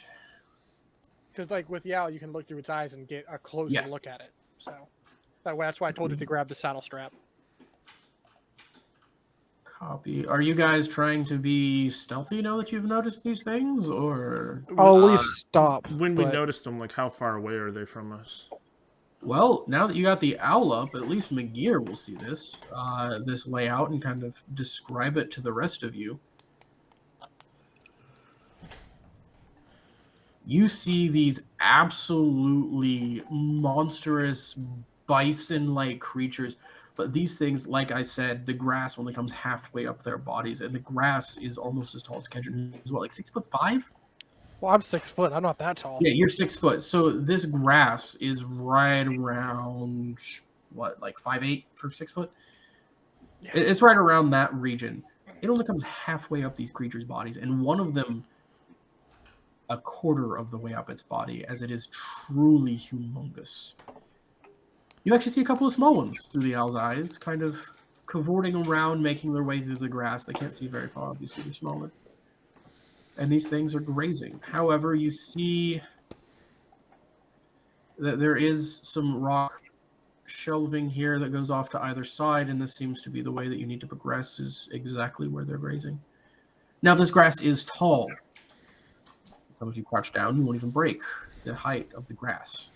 Because like with the owl, you can look through its eyes and get a closer look at it. So that's why I told you to grab the saddle strap. Copy. Are you guys trying to be stealthy now that you've noticed these things, or? I'll at least stop. When we noticed them, like how far away are they from us? Well, now that you got the owl up, at least McGear will see this layout and kind of describe it to the rest of you. You see these absolutely monstrous bison-like creatures. But these things, like I said, the grass only comes halfway up their bodies, and the grass is almost as tall as Kedron. Is what, like 6'5"? Well, I'm 6 foot. I'm not that tall. Yeah, you're 6 foot. So this grass is right around what, like 5'8" for 6 foot? Yeah. It's right around that region. It only comes halfway up these creatures' bodies, and one of them a quarter of the way up its body, as it is truly humongous. You actually see a couple of small ones through the owl's eyes, kind of cavorting around, making their way through the grass. They can't see very far, obviously, they're smaller. And these things are grazing. However, you see that there is some rock shelving here that goes off to either side, and this seems to be the way that you need to progress, is exactly where they're grazing. Now, this grass is tall. Some of you crouch down, you won't even break the height of the grass.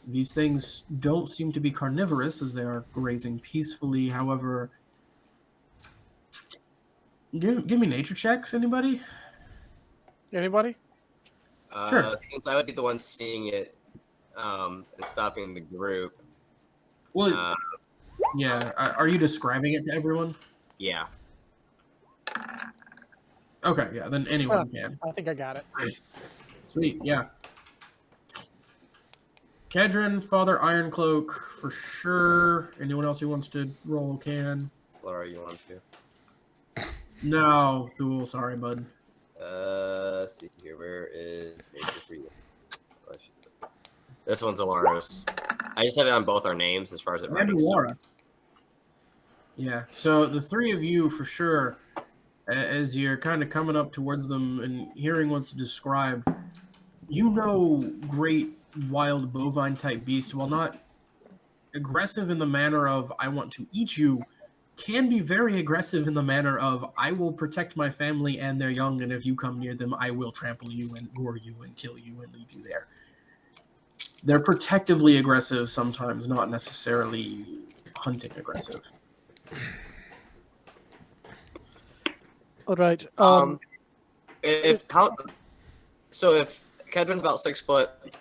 These things don't seem to be carnivorous as they are grazing peacefully. However, give me nature checks, anybody? Anybody? Sure. Since I would be the one seeing it and stopping the group. Well, yeah. Are you describing it to everyone? Yeah. Okay, yeah, then anyone can. I think I got it. Sweet, yeah. Kedron, Father Ironcloak, for sure. Anyone else who wants to roll can. Laura, you want to? No, Thule, sorry, bud. Let's see here. Where is nature for you? This one's Alaris. I just have it on both our names as far as it writing. Laura. Yeah, so the three of you, for sure, as you're kind of coming up towards them and hearing what's described, you know great wild bovine type beast, while not aggressive in the manner of I want to eat you, can be very aggressive in the manner of, I will protect my family and their young, and if you come near them, I will trample you and gore you and kill you and leave you there. They're protectively aggressive sometimes, not necessarily hunting aggressive. All right. If Kedron's about 6 foot and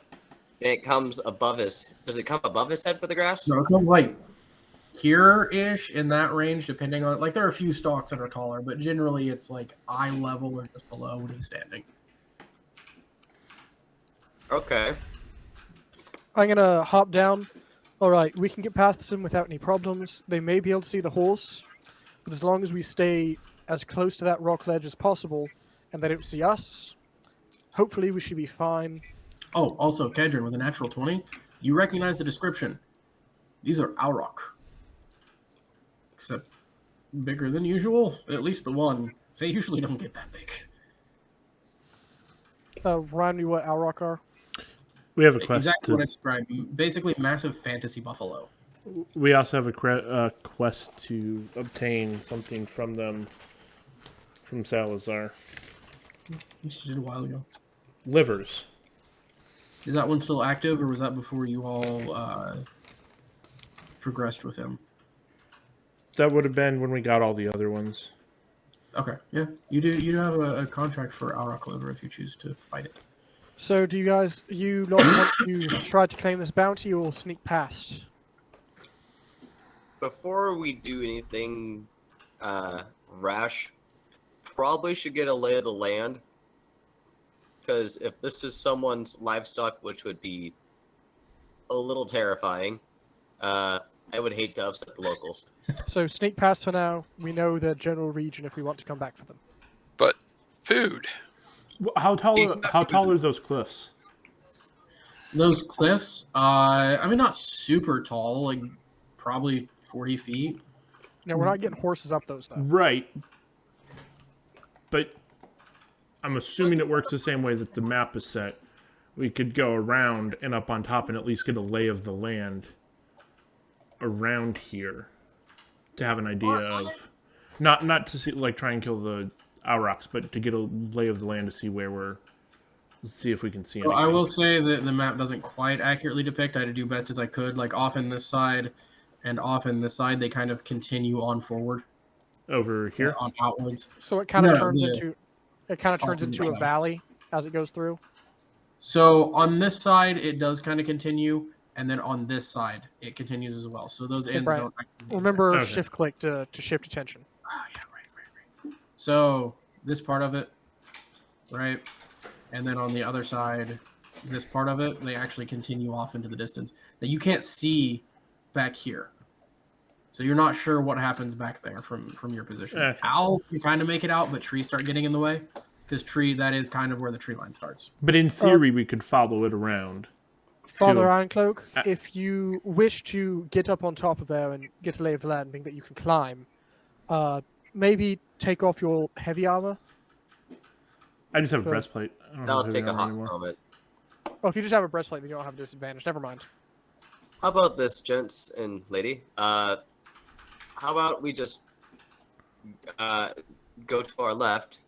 it comes above does it come above his head for the grass? No, it's like here-ish in that range, depending on, like, there are a few stalks that are taller, but generally it's like eye level or just below when he's standing. Okay. I'm gonna hop down. All right, we can get past them without any problems. They may be able to see the horse, but as long as we stay as close to that rock ledge as possible, and they don't see us, hopefully we should be fine. Oh, also, Kedron, with a natural 20, you recognize the description. These are Auroch. Except bigger than usual, at least the one. They usually don't get that big. Remind me what Auroch are. We have a quest. Exactly what I described. Basically, massive fantasy buffalo. We also have a quest to obtain something from them, from Salazar. This did a while ago. Livers. Is that one still active, or was that before you all progressed with him? That would have been when we got all the other ones. Okay, yeah. You do have a contract for Auroch liver if you choose to fight it. So, do you lot want to try to claim this bounty or sneak past? Before we do anything rash, probably should get a lay of the land. Because if this is someone's livestock, which would be a little terrifying, I would hate to upset the locals. So, sneak past for now. We know the general region if we want to come back for them. But food. How tall are those cliffs? Those cliffs, I mean, not super tall, like probably 40 feet. No, we're not getting horses up those, though. Right. But I'm assuming it works the same way that the map is set. We could go around and up on top and at least get a lay of the land around here to have an idea of... Not to see, like, try and kill the Aurochs, but to get a lay of the land to see where we're... Let's see if we can see anything. Well, I will say that the map doesn't quite accurately depict. I had to do best as I could. Like, off in this side and off in this side, they kind of continue on forward. Over here? On outwards. So it kind of turns into a valley as it goes through? So on this side, it does kind of continue, and then on this side, it continues as well. So those ends don't... Remember shift click to shift attention. Oh, yeah, right. So this part of it, right? And then on the other side, this part of it, they actually continue off into the distance. Now, you can't see back here. So you're not sure what happens back there from your position. Okay. Owl, you kind of make it out, but trees start getting in the way. Because that is kind of where the tree line starts. But in theory, we could follow it around. Father Ironcloak, if you wish to get up on top of there and get a lay of the land, being that you can climb, maybe take off your heavy armor. I just have a breastplate. That'll take a hot moment. Oh, if you just have a breastplate, then you don't have a disadvantage. Never mind. How about this, gents and lady? How about we just go to our left,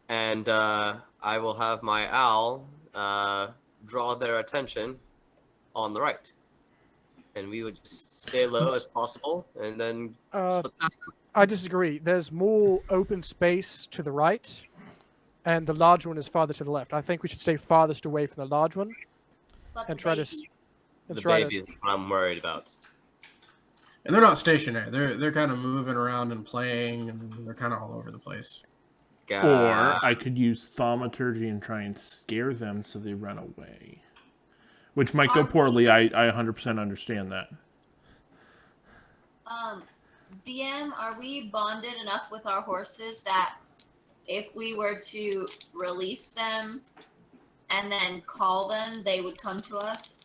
and I will have my owl draw their attention on the right, and we would just stay low as possible, and then slip past them. I disagree. There's more open space to the right, and the large one is farther to the left. I think we should stay farthest away from the large one. But And the try to babies. The babies is what I'm worried about. And they're not stationary. They're kind of moving around and playing, and they're kind of all over the place. Or I could use thaumaturgy and try and scare them so they run away. Which might go poorly. I 100% understand that. DM, are we bonded enough with our horses that if we were to release them and then call them, they would come to us?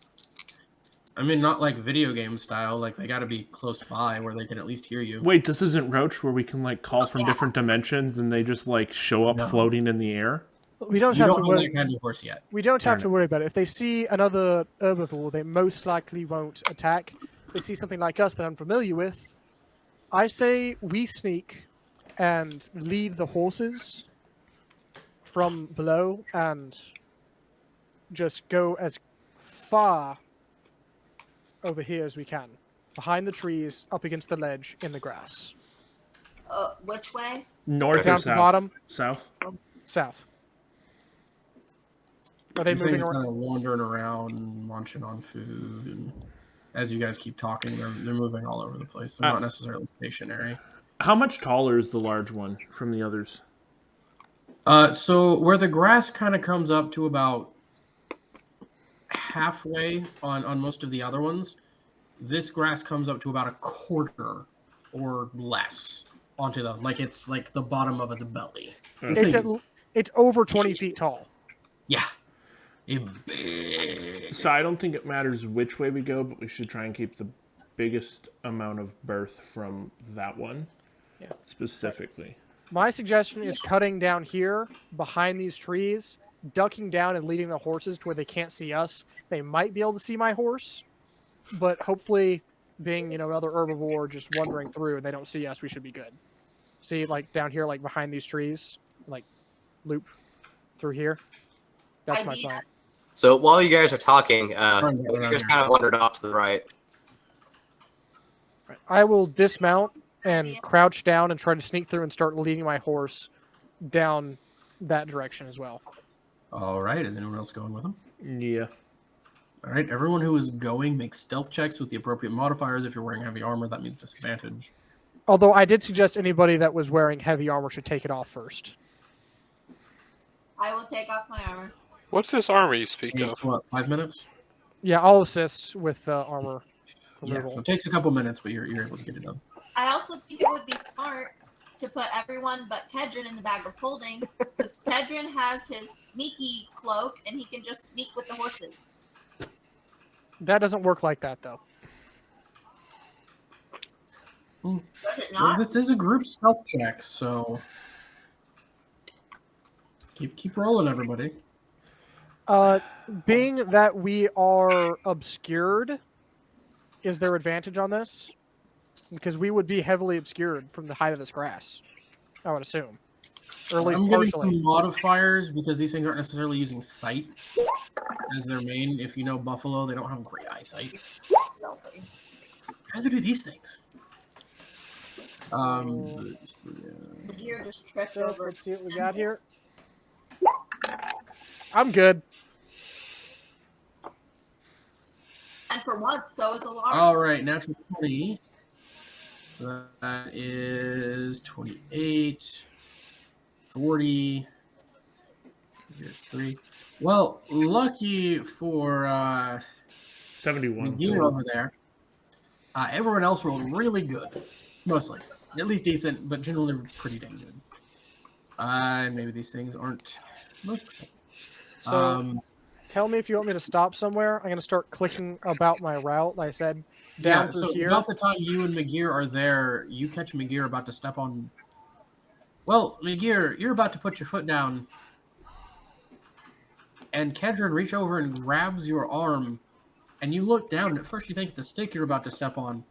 I mean, not like video game style. Like, they got to be close by where they can at least hear you. Wait, this isn't Roach where we can like call from different dimensions and they just like show up floating in the air? We don't You have don't to have worry. that kind of horse yet. We don't have to worry about it. If they see another herbivore, they most likely won't attack. they see something like us that I'm familiar with, I say we sneak and lead the horses from below and just go as far over here as we can. Behind the trees, up against the ledge, in the grass. Which way? North Down or to south? bottom. South. South. Are they These moving things around? kind of wandering around, munching on food, and as you guys keep talking, they're moving all over the place. They're not necessarily stationary. How much taller is the large one from the others? So where the grass kind of comes up to about halfway on most of the other ones, this grass comes up to about a quarter or less onto them. Like it's like the bottom of its belly. This thing is, It's over 20 feet tall. yeah. Big. So I don't think it matters which way we go, but we should try and keep the biggest amount of berth from that one. Yeah. Specifically. My suggestion is cutting down here behind these trees, ducking down and leading the horses to where they can't see us. They might be able to see my horse, but hopefully, being another herbivore just wandering through and they don't see us, we should be good. See, like down here, like behind these trees, like loop through here. That's my plan. So while you guys are talking, you Right guys kind of wandered off to the right. I will dismount and crouch down and try to sneak through and start leading my horse down that direction as well. All right. Is anyone else going with them? Yeah. All right. Everyone who is going, make stealth checks with the appropriate modifiers. If you're wearing heavy armor, that means disadvantage. Although I did suggest anybody that was wearing heavy armor should take it off first. I will take off my armor. What's this armor you speak of? It's what, 5 minutes? Yeah, I'll assist with armor removal. Yeah, so it takes a couple minutes, but you're able to get it done. I also think it would be smart to put everyone but Kedron in the bag of holding, because Kedron has his sneaky cloak and he can just sneak with the horses. That doesn't work like that, though. Does it Well, not? this is a group stealth check, so keep rolling, everybody. Being that we are obscured, is there advantage on this? Because we would be heavily obscured from the height of this grass, I would assume. Or at least I'm giving partially. some modifiers because these things aren't necessarily using sight as their main. If you know buffalo, they don't have great eyesight. How do they do these things? The gear just tripped So, over. let's see what we got here. I'm good. And for once, so is alarm. All right, natural 20. So that is 28, 40. Here's 3. Well, lucky for 71. McGear over there. Everyone else rolled really good. Mostly. At least decent, but generally pretty dang good. Maybe these things aren't most percent. So, tell me if you want me to stop somewhere. I'm going to start clicking about my route, like I said, down through so here. about the time you and McGear are there, you catch McGear about to step on. Well, McGear, you're about to put your foot down, and Kedron reach over and grabs your arm, and you look down, and at first you think it's a stick you're about to step on,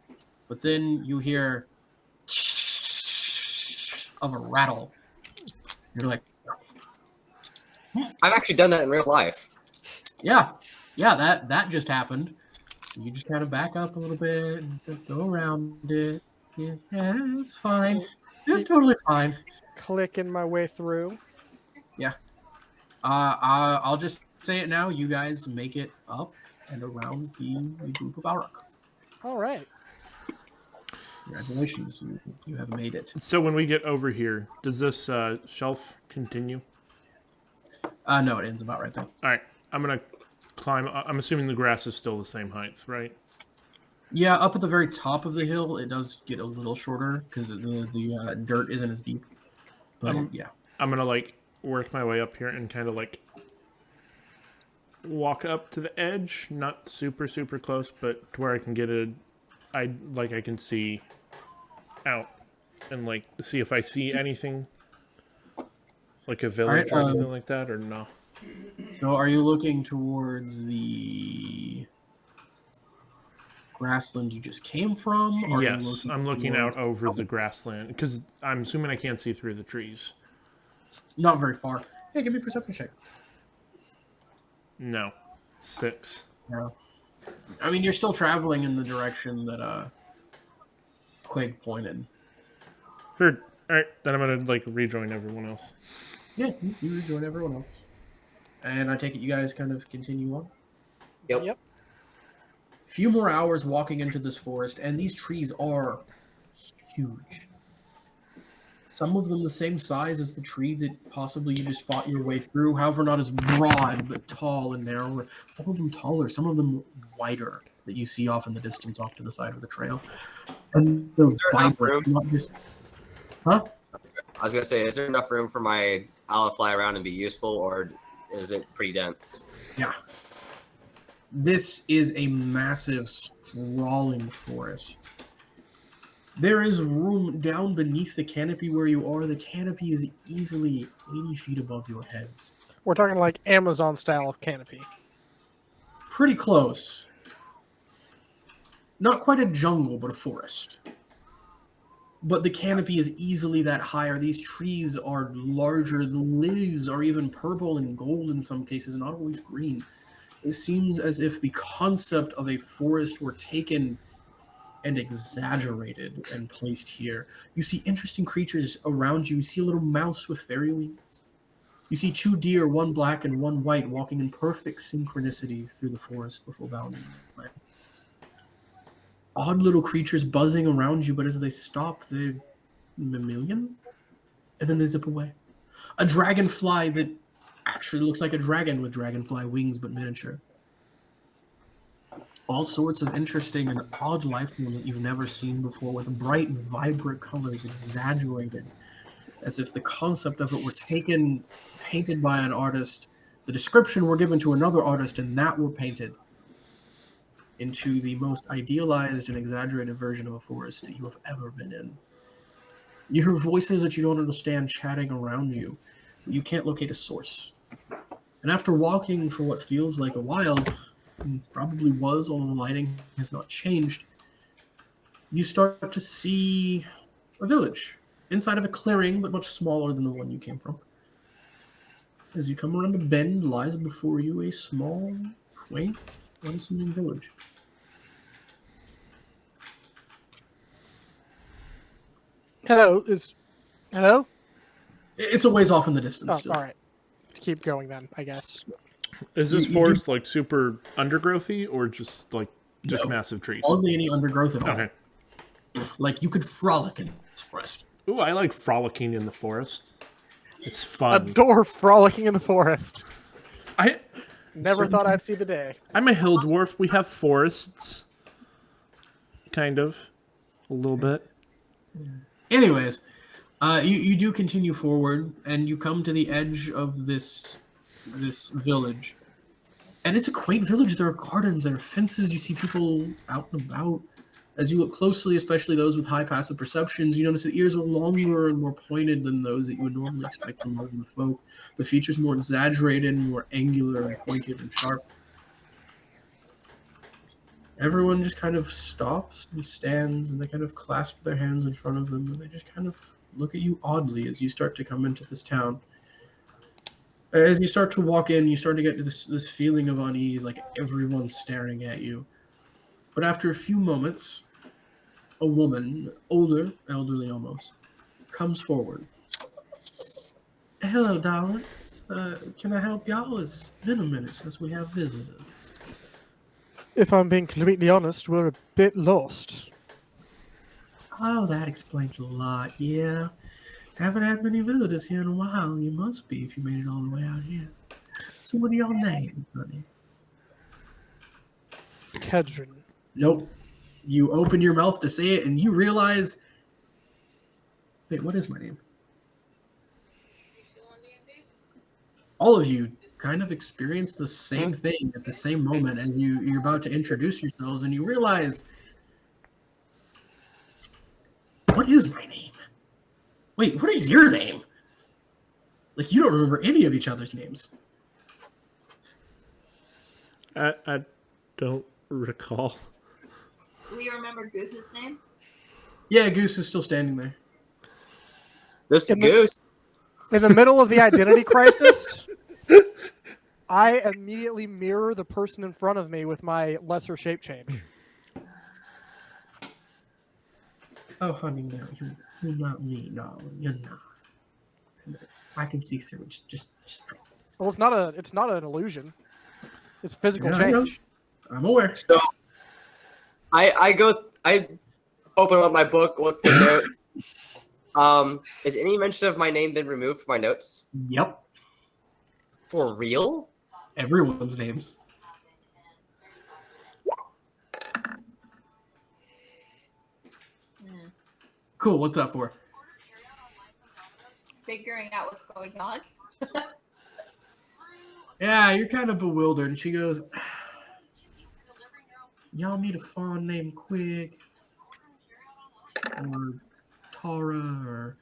but then you hear of a rattle. You're like, I've actually done that in real life. yeah, that just happened. You just kind of back up a little bit and just go around it. Yeah, it's fine. It's totally fine. Clicking my way through. Yeah. I'll just say it now. You guys make it up and around the group of Auruk. All right. Congratulations, you have made it. So when we get over here, does this shelf continue? No, it ends about right there. All right, I'm gonna climb. I'm assuming the grass is still the same height, right? Yeah, up at the very top of the hill, it does get a little shorter because the dirt isn't as deep. But yeah, I'm gonna like work my way up here and kind of like walk up to the edge, not super close, but to where I can get I can see out and like see if I see anything, like a village or anything like that, or no. So are you looking towards the grassland you just came from? Or are you Yes, I'm looking out towards- over the grassland because I'm assuming I can't see through the trees. Not very far. Hey, give me a perception check. No. 6. No. I mean, you're still traveling in the direction that Quig pointed. Heard. All right, then I'm gonna like rejoin everyone else. Yeah, you rejoin everyone else. And I take it you guys kind of continue on? Yep. Few more hours walking into this forest, and these trees are huge. Some of them the same size as the tree that possibly you just fought your way through, however, not as broad, but tall and narrower. Some of them taller, some of them wider that you see off in the distance off to the side of the trail. And those there enough vibrant, room? not just... Huh? I was gonna say, is there enough room for my owl to fly around and be useful, or is it pretty dense? Yeah. This is a massive, sprawling forest. There is room down beneath the canopy where you are. The canopy is easily 80 feet above your heads. We're talking like Amazon-style canopy. Pretty close. Not quite a jungle, but a forest. But the canopy is easily that higher. These trees are larger. The leaves are even purple and gold in some cases, not always green. It seems as if the concept of a forest were taken and exaggerated and placed here. You see interesting creatures around you. You see a little mouse with fairy wings. You see 2 deer, one black and one white, walking in perfect synchronicity through the forest before bounding away. Odd little creatures buzzing around you, but as they stop, they're mammalian, and then they zip away. A dragonfly that actually looks like a dragon with dragonfly wings, but miniature. All sorts of interesting and odd life forms that you've never seen before, with bright, vibrant colors exaggerated, as if the concept of it were taken, painted by an artist, the description were given to another artist, and that were painted into the most idealized and exaggerated version of a forest that you have ever been in. You hear voices that you don't understand chatting around you, but you can't locate a source. And after walking for what feels like a while, and probably was, although the lighting has not changed, you start to see a village inside of a clearing, but much smaller than the one you came from. As you come around a bend, lies before you a small, quaint, unassuming village. Hello? Hello? It's a ways off in the distance Oh, still. all right. Keep going then, I guess. Is this You forest like super undergrowthy or just like No. massive trees? Hardly any undergrowth at all. Okay. Like, you could frolic in this forest. Ooh, I like frolicking in the forest. It's A fun. dwarf frolicking in the forest. Never Certain- thought I'd see the day. I'm a hill dwarf. We have forests. Kind of. A little bit. Anyways, you do continue forward, and you come to the edge of this village. And it's a quaint village. There are gardens, there are fences. You see people out and about. As you look closely, especially those with high passive perceptions, you notice the ears are longer and more pointed than those that you would normally expect from northern folk. The features more exaggerated, more angular and pointed and sharp. Everyone just kind of stops and stands, and they kind of clasp their hands in front of them, and they just kind of look at you oddly as you start to come into this town. As you start to walk in, you start to get to this feeling of unease, like everyone's staring at you. But after a few moments, a woman, elderly almost, comes forward. Hello, darlings. Can I help y'all? It's been a minute since we have visitors. If I'm being completely honest, we're a bit lost. Oh, that explains a lot, yeah. Haven't had many visitors here in a while. You must be if you made it all the way out here. So what are y'all names, honey? Kedron. Nope. You open your mouth to say it, and you realize... Wait, what is my name? All of you kind of experience the same thing at the same moment as you're about to introduce yourselves, and you realize... What is my name? Wait, what is your name? Like, you don't remember any of each other's names. I don't recall. Do we remember Goose's name? Yeah, Goose is still standing there. This In the- goose. In the middle of the identity crisis, I immediately mirror the person in front of me with my lesser shape change. Oh, honey, no, you're not me. No, you're not. I can see through it. Just Well, it's not an illusion. It's physical Yeah, I know. change. I'm aware. So I open up my book, look for notes. Has any mention of my name been removed from my notes? Yep. For real? Everyone's names. Cool. What's that for? Figuring out what's going on. Yeah, you're kind of bewildered. And she goes, y'all need a fawn named Quig or Tara or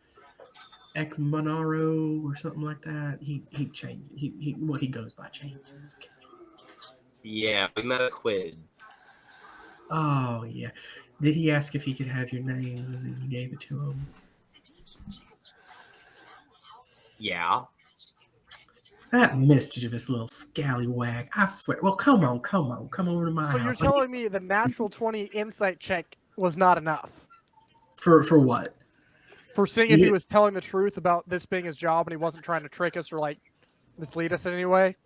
Ekmanaro or something like that. He changed. He what he goes by changes. Yeah, we met a quid. Oh yeah. Did he ask if he could have your names and then you gave it to him? Yeah. That mischievous little scallywag. I swear. Well, come on. Come over to my So you're house. telling me the natural 20 insight check was not enough For what? for seeing if he was telling the truth about this being his job and he wasn't trying to trick us or like mislead us in any way?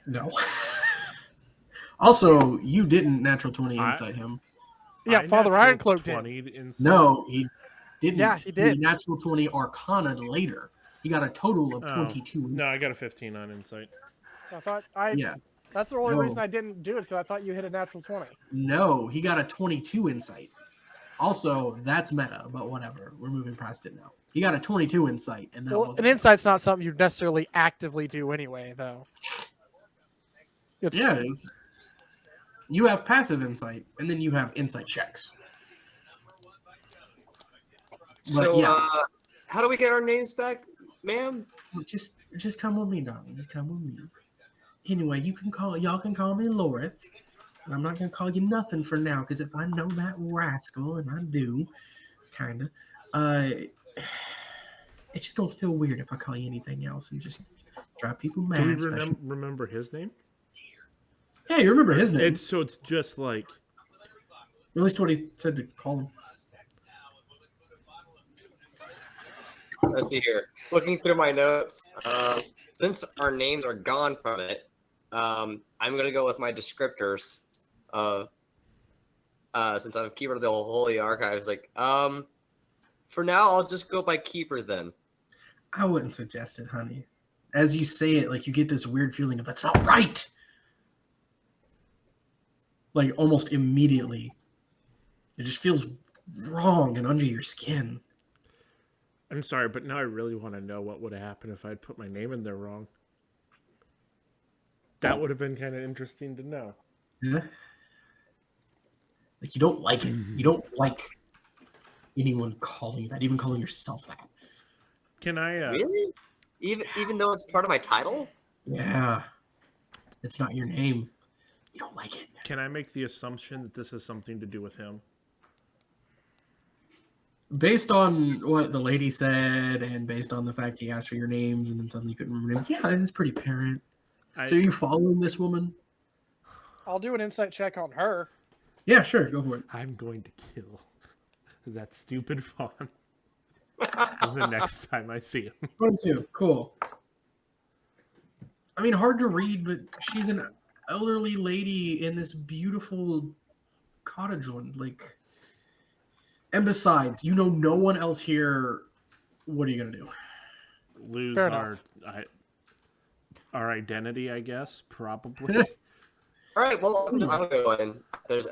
No. Also, you didn't natural 20 insight him. Yeah, Father Ironcloak did. No, he didn't. Yeah, he did. Natural 20 Arcana later. He got a total of 22. No, I got a 15 on insight. I thought Yeah. That's the only No. reason I didn't do it, because I thought you hit a natural 20. No, he got a 22 insight. Also, that's meta, but whatever. We're moving past it now. He got a 22 insight, and that wasn't. An insight's not something you necessarily actively do anyway, though. Yeah, it is. You have passive insight, and then you have insight checks. So, yeah. How do we get our names back, ma'am? Just come with me, darling. Just come with me. Anyway, y'all can call me Lorith. I'm not gonna call you nothing for now, because if I know that rascal, and I do, kinda, it's just gonna feel weird if I call you anything else and just drive people mad. Do we remember his name? Yeah, you remember his name. It's just like, at least what he said to call him. Let's see here. Looking through my notes, since our names are gone from it, I'm gonna go with my descriptors of since I'm keeper of the Holy Archives. Like, for now, I'll just go by keeper then. I wouldn't suggest it, honey. As you say it, like you get this weird feeling of that's not right. Like almost immediately, it just feels wrong and under your skin. I'm sorry, but now I really want to know what would have happened if I'd put my name in there wrong. That would have been kind of interesting to know. Yeah. Like you don't like it. You don't like anyone calling you that, even calling yourself that. Can I? Really? Even though it's part of my title? Yeah. It's not your name. You don't like it. Can I make the assumption that this has something to do with him? Based on what the lady said, and based on the fact he asked for your names and then suddenly you couldn't remember names, yeah, it's pretty apparent. So are you following this woman? I'll do an insight check on her. Yeah, sure, go for it. I'm going to kill that stupid fawn the next time I see him. 1, 2, cool. I mean, hard to read, but she's an elderly lady in this beautiful cottage one, like. And besides, you know no one else here. What are you gonna do? Lose our identity, I guess, probably. All right. Well, I'm gonna go in.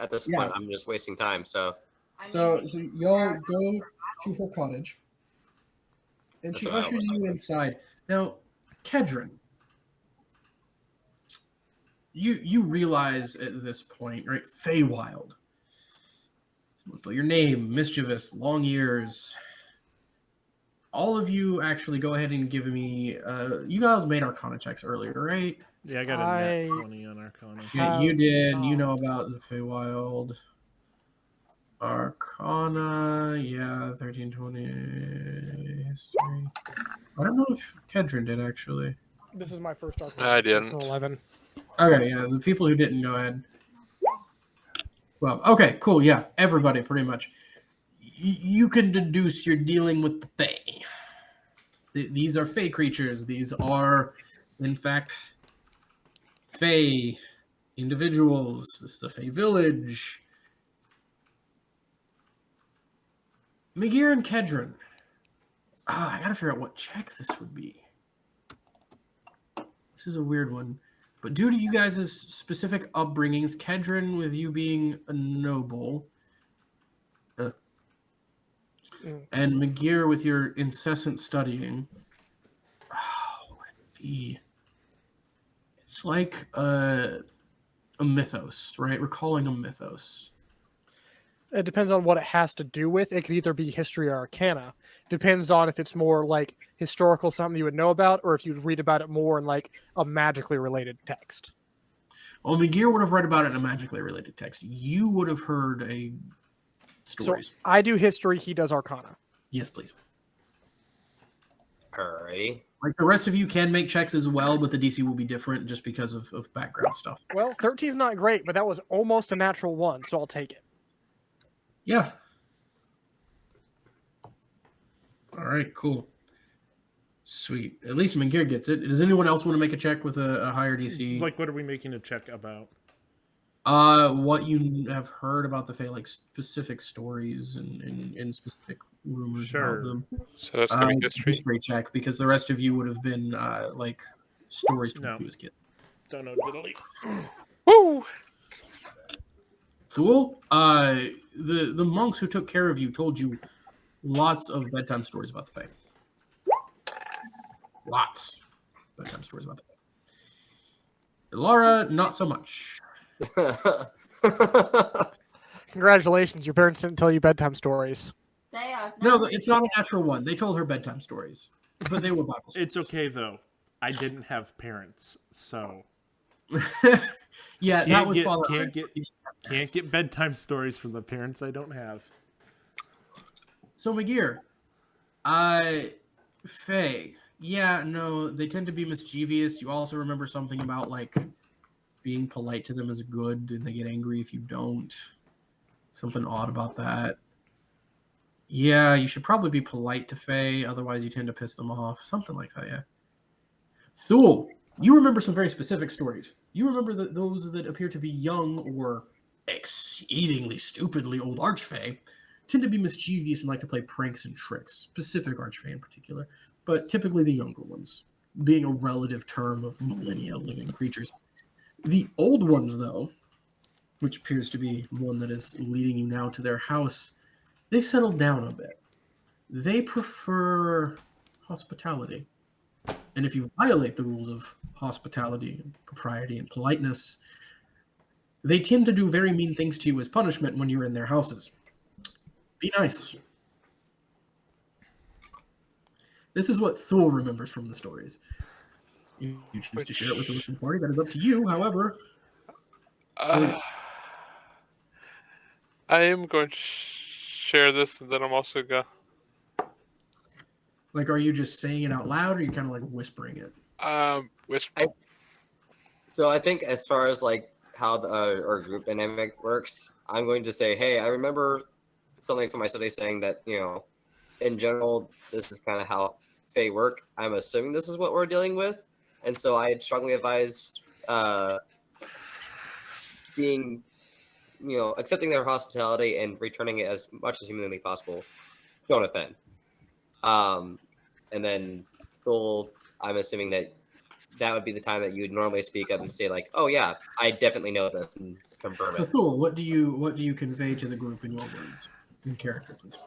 At this point, I'm just wasting time. So y'all go to her cottage, and she ushers you inside. Now, Kedron, you realize at this point, right? Feywild. Spell your name, mischievous, long ears. All of you actually go ahead and give me. You guys made Arcana checks earlier, right? Yeah, I got a I- net 20 on Arcana. Yeah, you Have did. You not. know about the Feywild. Arcana, yeah, 1320 history. I don't know if Kedron did actually. This is my first arc. I didn't. 11. Okay, yeah, the people who didn't go ahead. Well, okay, cool, yeah, everybody pretty much. You can deduce you're dealing with the Fae. These are Fae creatures. These are, in fact, Fae individuals. This is a Fae village. Megir and Kedron. I gotta figure out what check this would be. This is a weird one. But due to you guys' specific upbringings, Kedron with you being a noble, and Megir with your incessant studying, what would it be? It's like a mythos, right? Recalling a mythos. It depends on what it has to do with. It could either be history or arcana. Depends on if it's more like historical, something you would know about, or if you'd read about it more in like a magically related text. Well, Megir would have read about it in a magically related text. You would have heard stories. So I do history, he does arcana. Yes, please. Alrighty. Like the rest of you can make checks as well, but the DC will be different just because of background stuff. Well, 13 is not great, but that was almost a natural 1, so I'll take it. Yeah. All right, cool. Sweet. At least Megir gets it. Does anyone else want to make a check with a higher DC? Like, what are we making a check about? What you have heard about the Fae, like specific stories and specific rumors Sure. about them. So that's gonna be history. History check, because the rest of you would have been like stories told No. to you as kids. Don't know diddly. Woo! Cool. The monks who took care of you told you lots of bedtime stories about the Fae. Lots of bedtime stories about the Fae. Laura, not so much. Congratulations, your parents didn't tell you bedtime stories. They are. No, it's not a natural one. They told her bedtime stories, but they were Bible stories. It's okay, though. I didn't have parents, so... Yeah, that Can't was get, Father. can't get bedtime stories from the parents I don't have. So Megir, Faye. Yeah, no, they tend to be mischievous. You also remember something about like being polite to them is good, and they get angry if you don't. Something odd about that. Yeah, you should probably be polite to Faye, otherwise you tend to piss them off. Something like that, yeah. Thule, you remember some very specific stories. You remember that those that appear to be young or exceedingly stupidly old archfey tend to be mischievous and like to play pranks and tricks, specific archfey in particular, but typically the younger ones, being a relative term of millennia living creatures. The old ones, though, which appears to be one that is leading you now to their house, they've settled down a bit. They prefer hospitality. And if you violate the rules of hospitality and propriety and politeness, they tend to do very mean things to you as punishment when you're in their houses. Be nice. This is what Thule remembers from the stories. If you choose to share it with the listening party, that is up to you. However, I am going to share this, and then I'm also going. like, are you just saying it out loud, or are you kind of like whispering it? Whisper. So I think as far as like how our group dynamic works, I'm going to say, hey, I remember something from my study saying that, you know, in general, this is kind of how Fae work. I'm assuming this is what we're dealing with. And so I strongly advise being, you know, accepting their hospitality and returning it as much as humanly possible. Don't offend. And then still, I'm assuming that would be the time that you would normally speak up and say like, "Oh yeah, I definitely know this," and confirm So it. Thule, what do you convey to the group in your words, in character, please?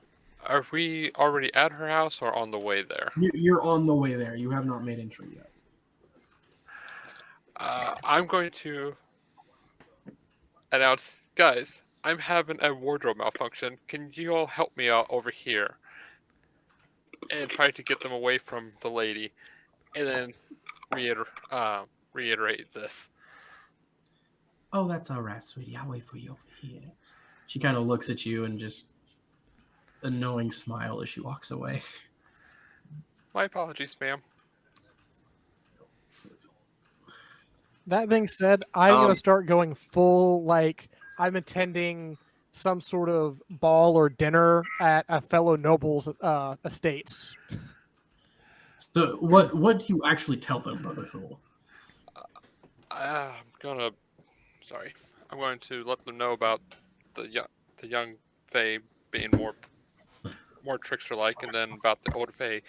Are we already at her house or on the way there? You're on the way there. You have not made entry yet. I'm going to announce, guys, I'm having a wardrobe malfunction. Can you all help me out over here? And try to get them away from the lady. And then reiterate this. Oh, that's all right, sweetie. I'll wait for you over here. She kind of looks at you and just a knowing smile as she walks away. My apologies, ma'am. That being said, I'm gonna Um, start going full like I'm attending some sort of ball or dinner at a fellow noble's estates. So, what do you actually tell them, Brother Thor? I'm gonna. Sorry. I'm going to let them know about the young Fae being more trickster-like, and then about the older Fae,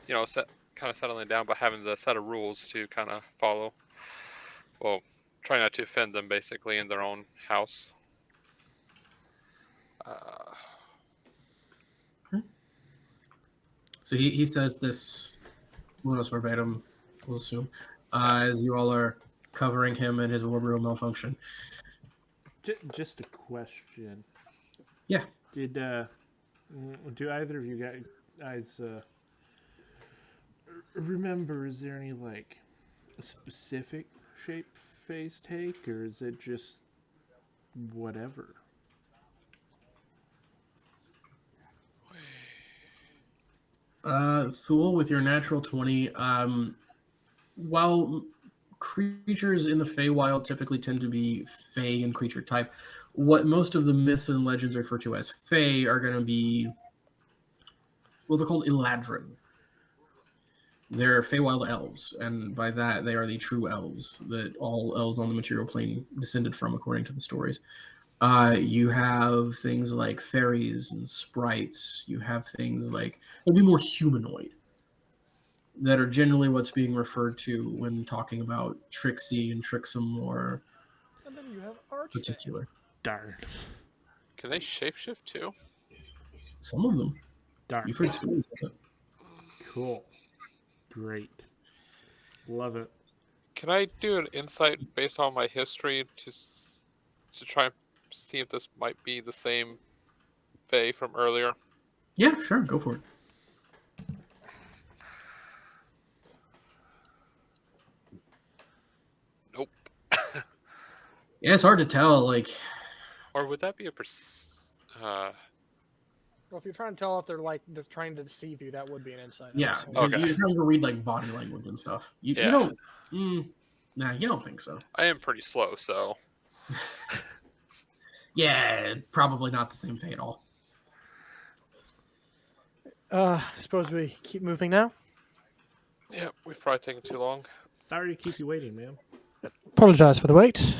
kind of settling down, but having the set of rules to kind of follow. Well, try not to offend them, basically, in their own house. So he says this almost verbatim, we'll assume, as you all are covering him and his wardrobe malfunction. Just a question. Yeah. Did do either of you guys remember? Is there any like a specific shape phase take, or is it just whatever? Thule, with your natural 20, while creatures in the Feywild typically tend to be Fey and creature type, what most of the myths and legends refer to as Fey are going to be, well, they're called Eladrin. They're Feywild elves, and by that they are the true elves that all elves on the material plane descended from, according to the stories. You have things like fairies and sprites. You have things like, they'll be more humanoid, that are generally what's being referred to when talking about Trixie and Trixum or And then you have Archfey. particular. Darn. Can they shapeshift too? Some of them. Darn. You've heard stories of it. Cool. Great. Love it. Can I do an insight based on my history to try and see if this might be the same Fae from earlier? Yeah, sure, go for it. Nope. Yeah, it's hard to tell. Like, Or would that be a Well, if you're trying to tell if they're like just trying to deceive you, that would be an insight. yeah, obviously. 'cause Okay. you're trying to read like body language and stuff. You Yeah. don't. Nah, you don't think so. I am pretty slow, so Yeah, probably not the same fate at all. I suppose we keep moving now. yeah, we've probably taken too long. Sorry to keep you waiting, ma'am. Apologize for the wait.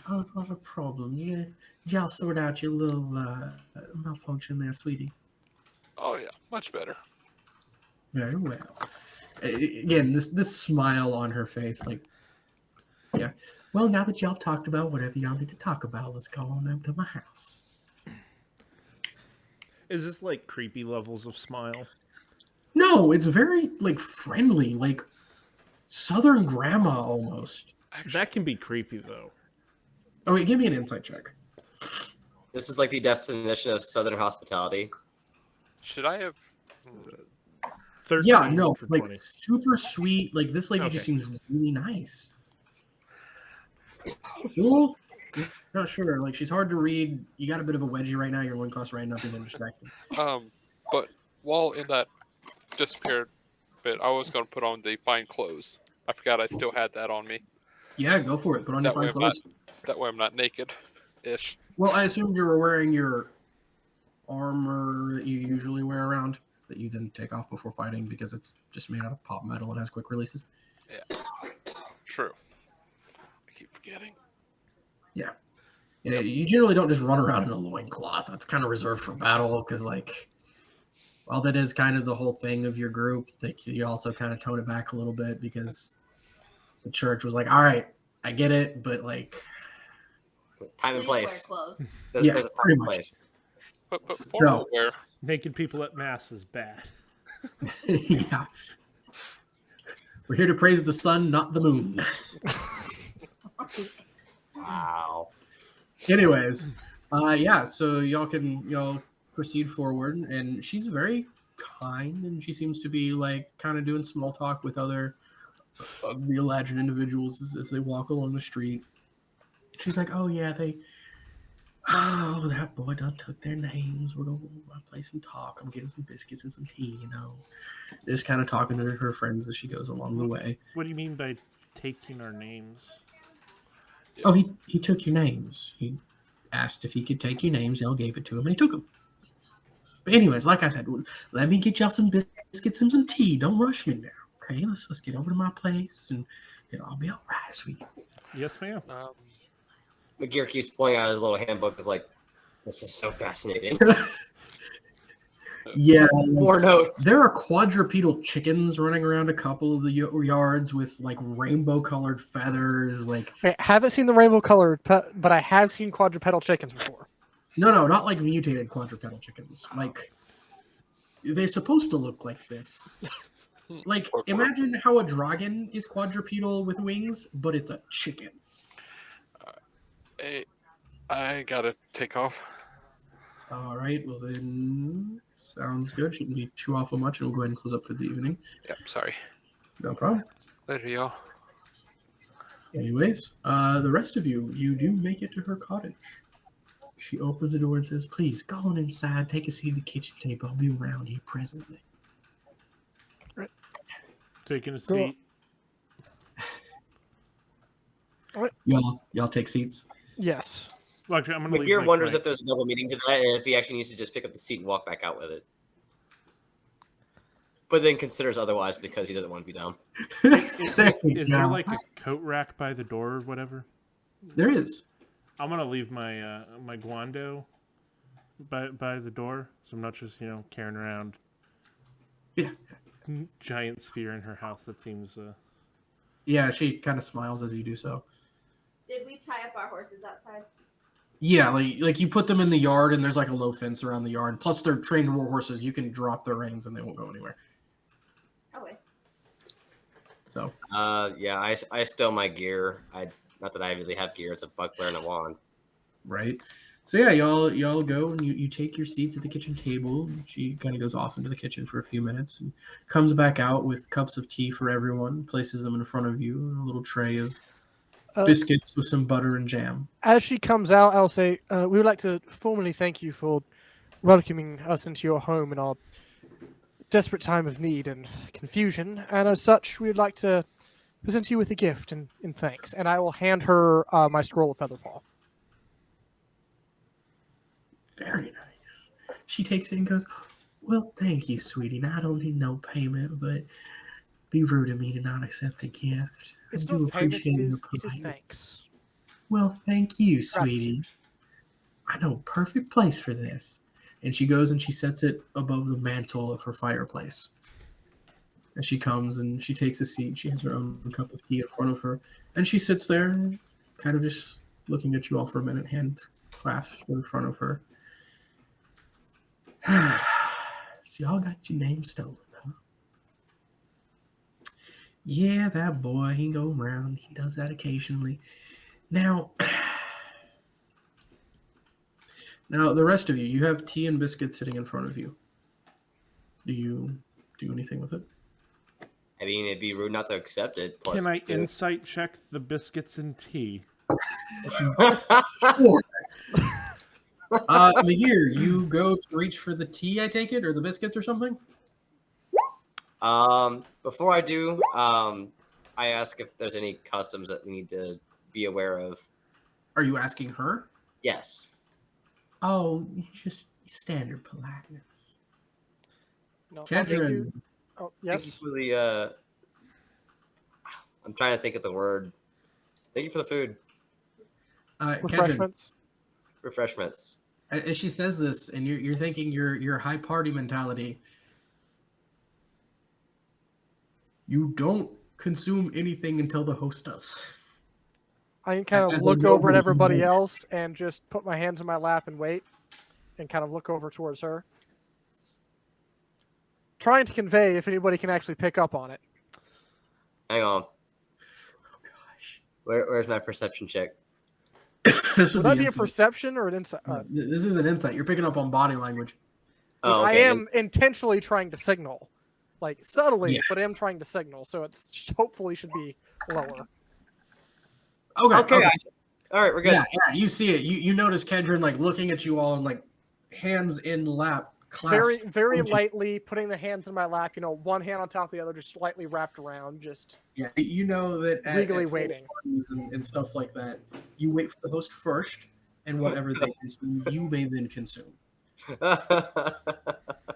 Oh, not a problem. Yeah, y'all sort out your little malfunction there, sweetie. Oh yeah, much better. Very well. Again, this smile on her face, like, yeah. Well, now that y'all talked about whatever y'all need to talk about, let's go on up to my house. Is this like creepy levels of smile? No, it's very like friendly, like Southern grandma almost. That can be creepy though. Oh wait, give me an insight check. This is like the definition of Southern hospitality. Should I have? 13 Yeah, no, for like 20. super sweet. Like this lady just Okay. seems really nice. Cool. Not sure. Like she's hard to read. You got a bit of a wedgie right now. Your one class right now, being distracted. But while in that disappeared bit, I was going to put on the fine clothes. I forgot I still had that on me. Yeah, go for it. Put on your That way fine I'm not. clothes. That way I'm not naked-ish. Well, I assumed you were wearing your armor that you usually wear around, that you then take off before fighting because it's just made out of pop metal and has quick releases. Yeah. True. I keep forgetting. Yeah, you generally don't just run around in a loincloth. That's kind of reserved for battle because, like, while that is kind of the whole thing of your group, like, you also kind of tone it back a little bit because the church was like, all right, I get it, but, like... Time and Please wear place. clothes. There's Yes, a time pretty and much. place. But formal wear. Naked people at mass is bad. Yeah. We're here to praise the sun, not the moon. Wow. Anyways, yeah, so y'all proceed forward, and she's very kind, and she seems to be like kind of doing small talk with other of the imagined individuals as they walk along the street. She's like, "Oh yeah, that boy done took their names. We're gonna go to my place and talk. I'm getting some biscuits and some tea, Just kind of talking to her friends as she goes along the way. What do you mean by taking our names? Oh, he took your names. He asked if he could take your names. Y'all gave it to him, and he took them. But anyways, like I said, let me get y'all some biscuits and some tea. Don't rush me now, okay? Let's get over to my place, and I'll be all right, sweetie. Yes, ma'am. McGear keeps pulling out his little handbook. Is like, this is so fascinating. Yeah, More notes. there are quadrupedal chickens running around a couple of the yards with like rainbow-colored feathers. Like, I haven't seen the rainbow colored, but I have seen quadrupedal chickens before. no, not like mutated quadrupedal chickens. Like, they're supposed to look like this. Like, imagine how a dragon is quadrupedal with wings, but it's a chicken. Hey, I gotta take off. All right, well then, sounds good. Shouldn't be too awful much, and we'll go ahead and close up for the evening. Yep, sorry. No problem. Later, y'all. Anyways, the rest of you do make it to her cottage. She opens the door and says, "Please, go on inside, take a seat at the kitchen table. I'll be around here presently." Taking a seat. Y'all take seats. Yes. Well, actually, I'm gonna leave. McGear wonders if there's a double meaning to that, and if he actually needs to just pick up the seat and walk back out with it. But then considers otherwise because he doesn't want to be dumb. Is there like a coat rack by the door or whatever? There is. I'm gonna leave my my guando by the door, so I'm not just carrying around. Yeah. Giant sphere in her house. That seems. Yeah, she kind of smiles as you do so. Did we tie up our horses outside? Yeah, like you put them in the yard, and there's like a low fence around the yard. Plus, they're trained war horses. You can drop their reins, and they won't go anywhere. Oh wait. So. Yeah, I stow my gear. Not that I really have gear. It's a buckler and a wand. Right. So yeah, y'all go and you take your seats at the kitchen table. She kind of goes off into the kitchen for a few minutes and comes back out with cups of tea for everyone, places them in front of you, and a little tray of biscuits with some butter and jam. As she comes out, I'll say, we would like to formally thank you for welcoming us into your home in our desperate time of need and confusion. And as such, we would like to present you with a gift in thanks. And I will hand her my scroll of Featherfall. Very nice. She takes it and goes, "Well, thank you, sweetie. Now, I don't need no payment, but be rude of me to not accept a gift. It's I do not payment, appreciate your it is politeness." thanks. "Well, thank you, sweetie. I know a perfect place for this." And she goes and she sets it above the mantle of her fireplace. And she comes and she takes a seat. She has her own cup of tea in front of her. And she sits there, kind of just looking at you all for a minute, hands clasped in front of her. "So y'all got your name stolen, huh?" "Yeah, that boy, he go around. He does that occasionally. Now, the rest of you, you have tea and biscuits sitting in front of you. Do you do anything with it?" I mean, it'd be rude not to accept it. Plus, Can I insight check the biscuits and tea? Sure. Here, you go to reach for the tea, I take it, or the biscuits or something? Before I do, I ask if there's any customs that we need to be aware of. Are you asking her? Yes. Oh, just standard politeness. No, Kedron. Oh, Thank you yes. for the, I'm trying to think of the word. Thank you for the food. Kedron, Refreshments. Refreshments. as she says this, and you're thinking your high party mentality, you don't consume anything until the host does. I kind of As a look over at noble, everybody you- else and just put my hands in my lap and wait and kind of look over towards her. Trying to convey if anybody can actually pick up on it. Hang on. Oh gosh. Where's my perception check? This Would would that be a insight. perception or an insight? This is an insight. You're picking up on body language. Oh, I okay. am intentionally trying to signal. like subtly, Yeah. but I am trying to signal, so it's hopefully should be lower. Okay, guys. All right, we're good. Yeah, you see it. You notice Kedron like looking at you all and like hands in lap, Very, clasped. very pointing. lightly putting the hands in my lap, one hand on top of the other, just slightly wrapped around, just Yeah, you know that regally at full waiting. parties and stuff like that, you wait for the host first, and whatever they consume, you may then consume.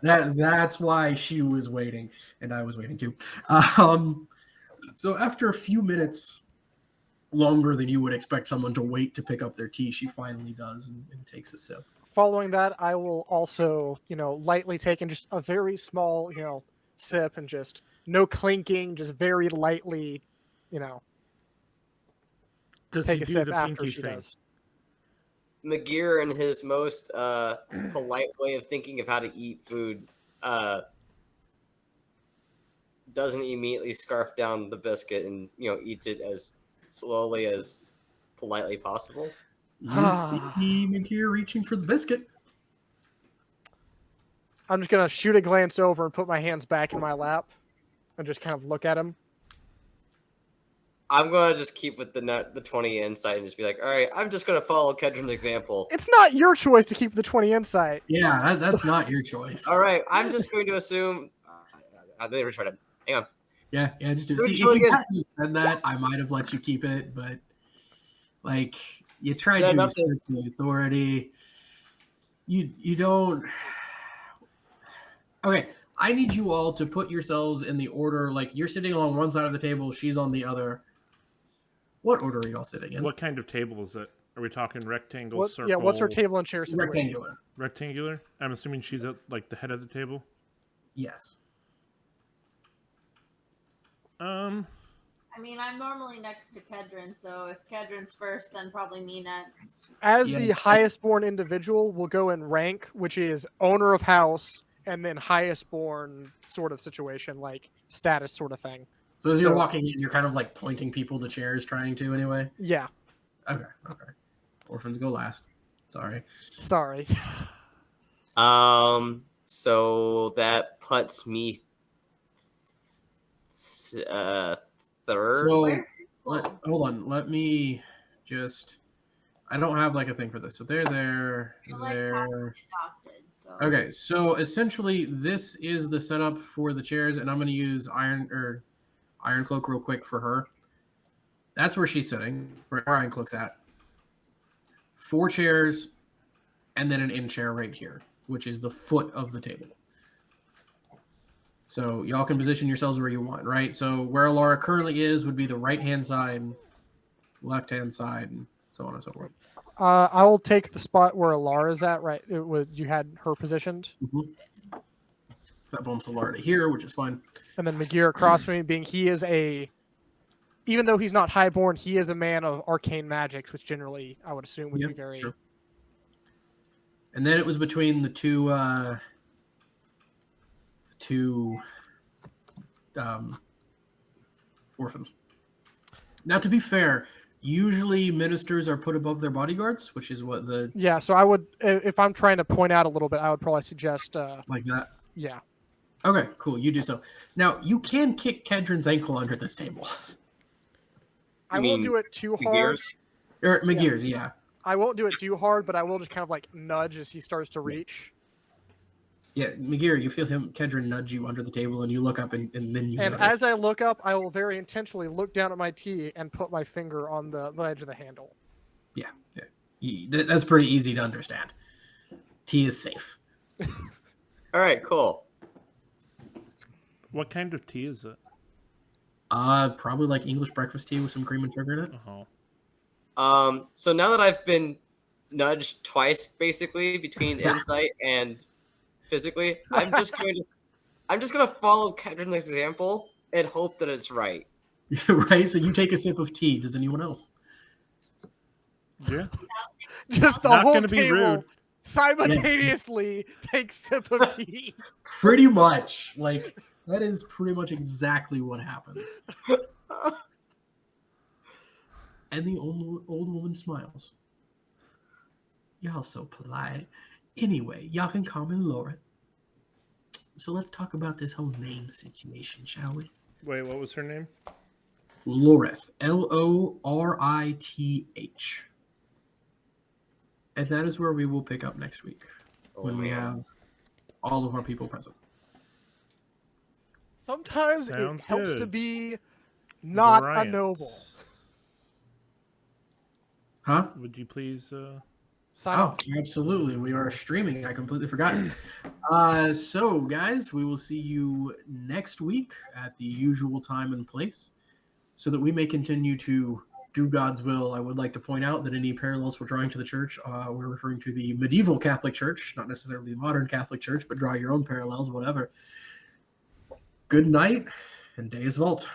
That's why she was waiting, and I was waiting too. So after a few minutes longer than you would expect someone to wait to pick up their tea, she finally does and takes a sip. Following that, I will also, lightly take in just a very small, sip and just no clinking, just very lightly, Does take he a do sip the after pinky she thing? does. McGear, in his most polite way of thinking of how to eat food, doesn't immediately scarf down the biscuit and eats it as slowly as politely possible. You see McGear reaching for the biscuit. I'm just gonna shoot a glance over and put my hands back in my lap and just kind of look at him. I'm gonna just keep with the 20 insight and just be like, all right, I'm just gonna follow Kedron's example. It's not your choice to keep the 20 insight. Yeah, that's not your choice. All right, I'm just going to assume. I never tried it. Hang on. Yeah, just do it. Do it See, if you again. hadn't said that, I might have let you keep it, but like you tried Set to up assert the authority. You don't. Okay, I need you all to put yourselves in the order. Like you're sitting on one side of the table, she's on the other. What order are y'all sitting in? What kind of table is it? Are we talking rectangle, circle? Yeah, what's her table and chair situation? Rectangular. Rectangular? I'm assuming she's at like the head of the table. Yes. I mean, I'm normally next to Kedron, so if Kedron's first, then probably me next. As Yeah. the highest born individual will go in rank, which is owner of house, and then highest born sort of situation, like status sort of thing. So as you're walking in, you're kind of like pointing people to chairs, trying to anyway. Yeah. Okay. Orphans go last. Sorry. So that puts me third. So hold on. Let me just. I don't have like a thing for this. So they're there. You're like half adopted, so. Okay, so essentially this is the setup for the chairs, and I'm going to use Iron Cloak real quick for her. That's where she's sitting, where Iron Cloak's at. 4 chairs, and then an in chair right here, which is the foot of the table. So y'all can position yourselves where you want, right? So where Alara currently is would be the right-hand side, left-hand side, and so on and so forth. I will take the spot where Alara's at, right? You had her positioned. Mm-hmm. That bumps Alara to here, which is fine. And then McGear across from me, even though he's not highborn, he is a man of arcane magics, which generally I would assume would be very... True. And then it was between the two orphans. Now, to be fair, usually ministers are put above their bodyguards, which is what the... Yeah, so I would, if I'm trying to point out a little bit, I would probably suggest... like that? Yeah. Okay, cool. You do so. Now, you can kick Kedron's ankle under this table. I won't do it too hard. McGear's, yeah. I won't do it too hard, but I will just kind of like nudge as he starts to reach. Yeah, McGear, you feel Kedron nudge you under the table, and you look up, and then you notice. As I look up, I will very intentionally look down at my tea and put my finger on the edge of the handle. Yeah. That's pretty easy to understand. Tea is safe. All right, cool. What kind of tea is it? Probably like English breakfast tea with some cream and sugar in it. So now that I've been nudged twice, basically between insight and physically, I'm just gonna follow Kedron's example and hope that it's right. Right. So you take a sip of tea. Does anyone else? Yeah. Just the Not whole gonna be table rude. simultaneously takes sip of tea. Pretty much. Like that is pretty much exactly what happens. And the old woman smiles. Y'all so polite. Anyway, y'all can call me Laura. So let's talk about this whole name situation, shall we? Wait, what was her name? Lorith, Lorith. And that is where we will pick up next week when we have all of our people present. Sometimes Sounds it helps to good. be not a Bryant. noble. Huh? Would you please? Sign Oh, off. absolutely. We are streaming. I completely forgot. So, guys, we will see you next week at the usual time and place so that we may continue to do God's will. I would like to point out that any parallels we're drawing to the church, we're referring to the medieval Catholic Church, not necessarily the modern Catholic Church, but draw your own parallels, whatever. Good night and Deus Vult.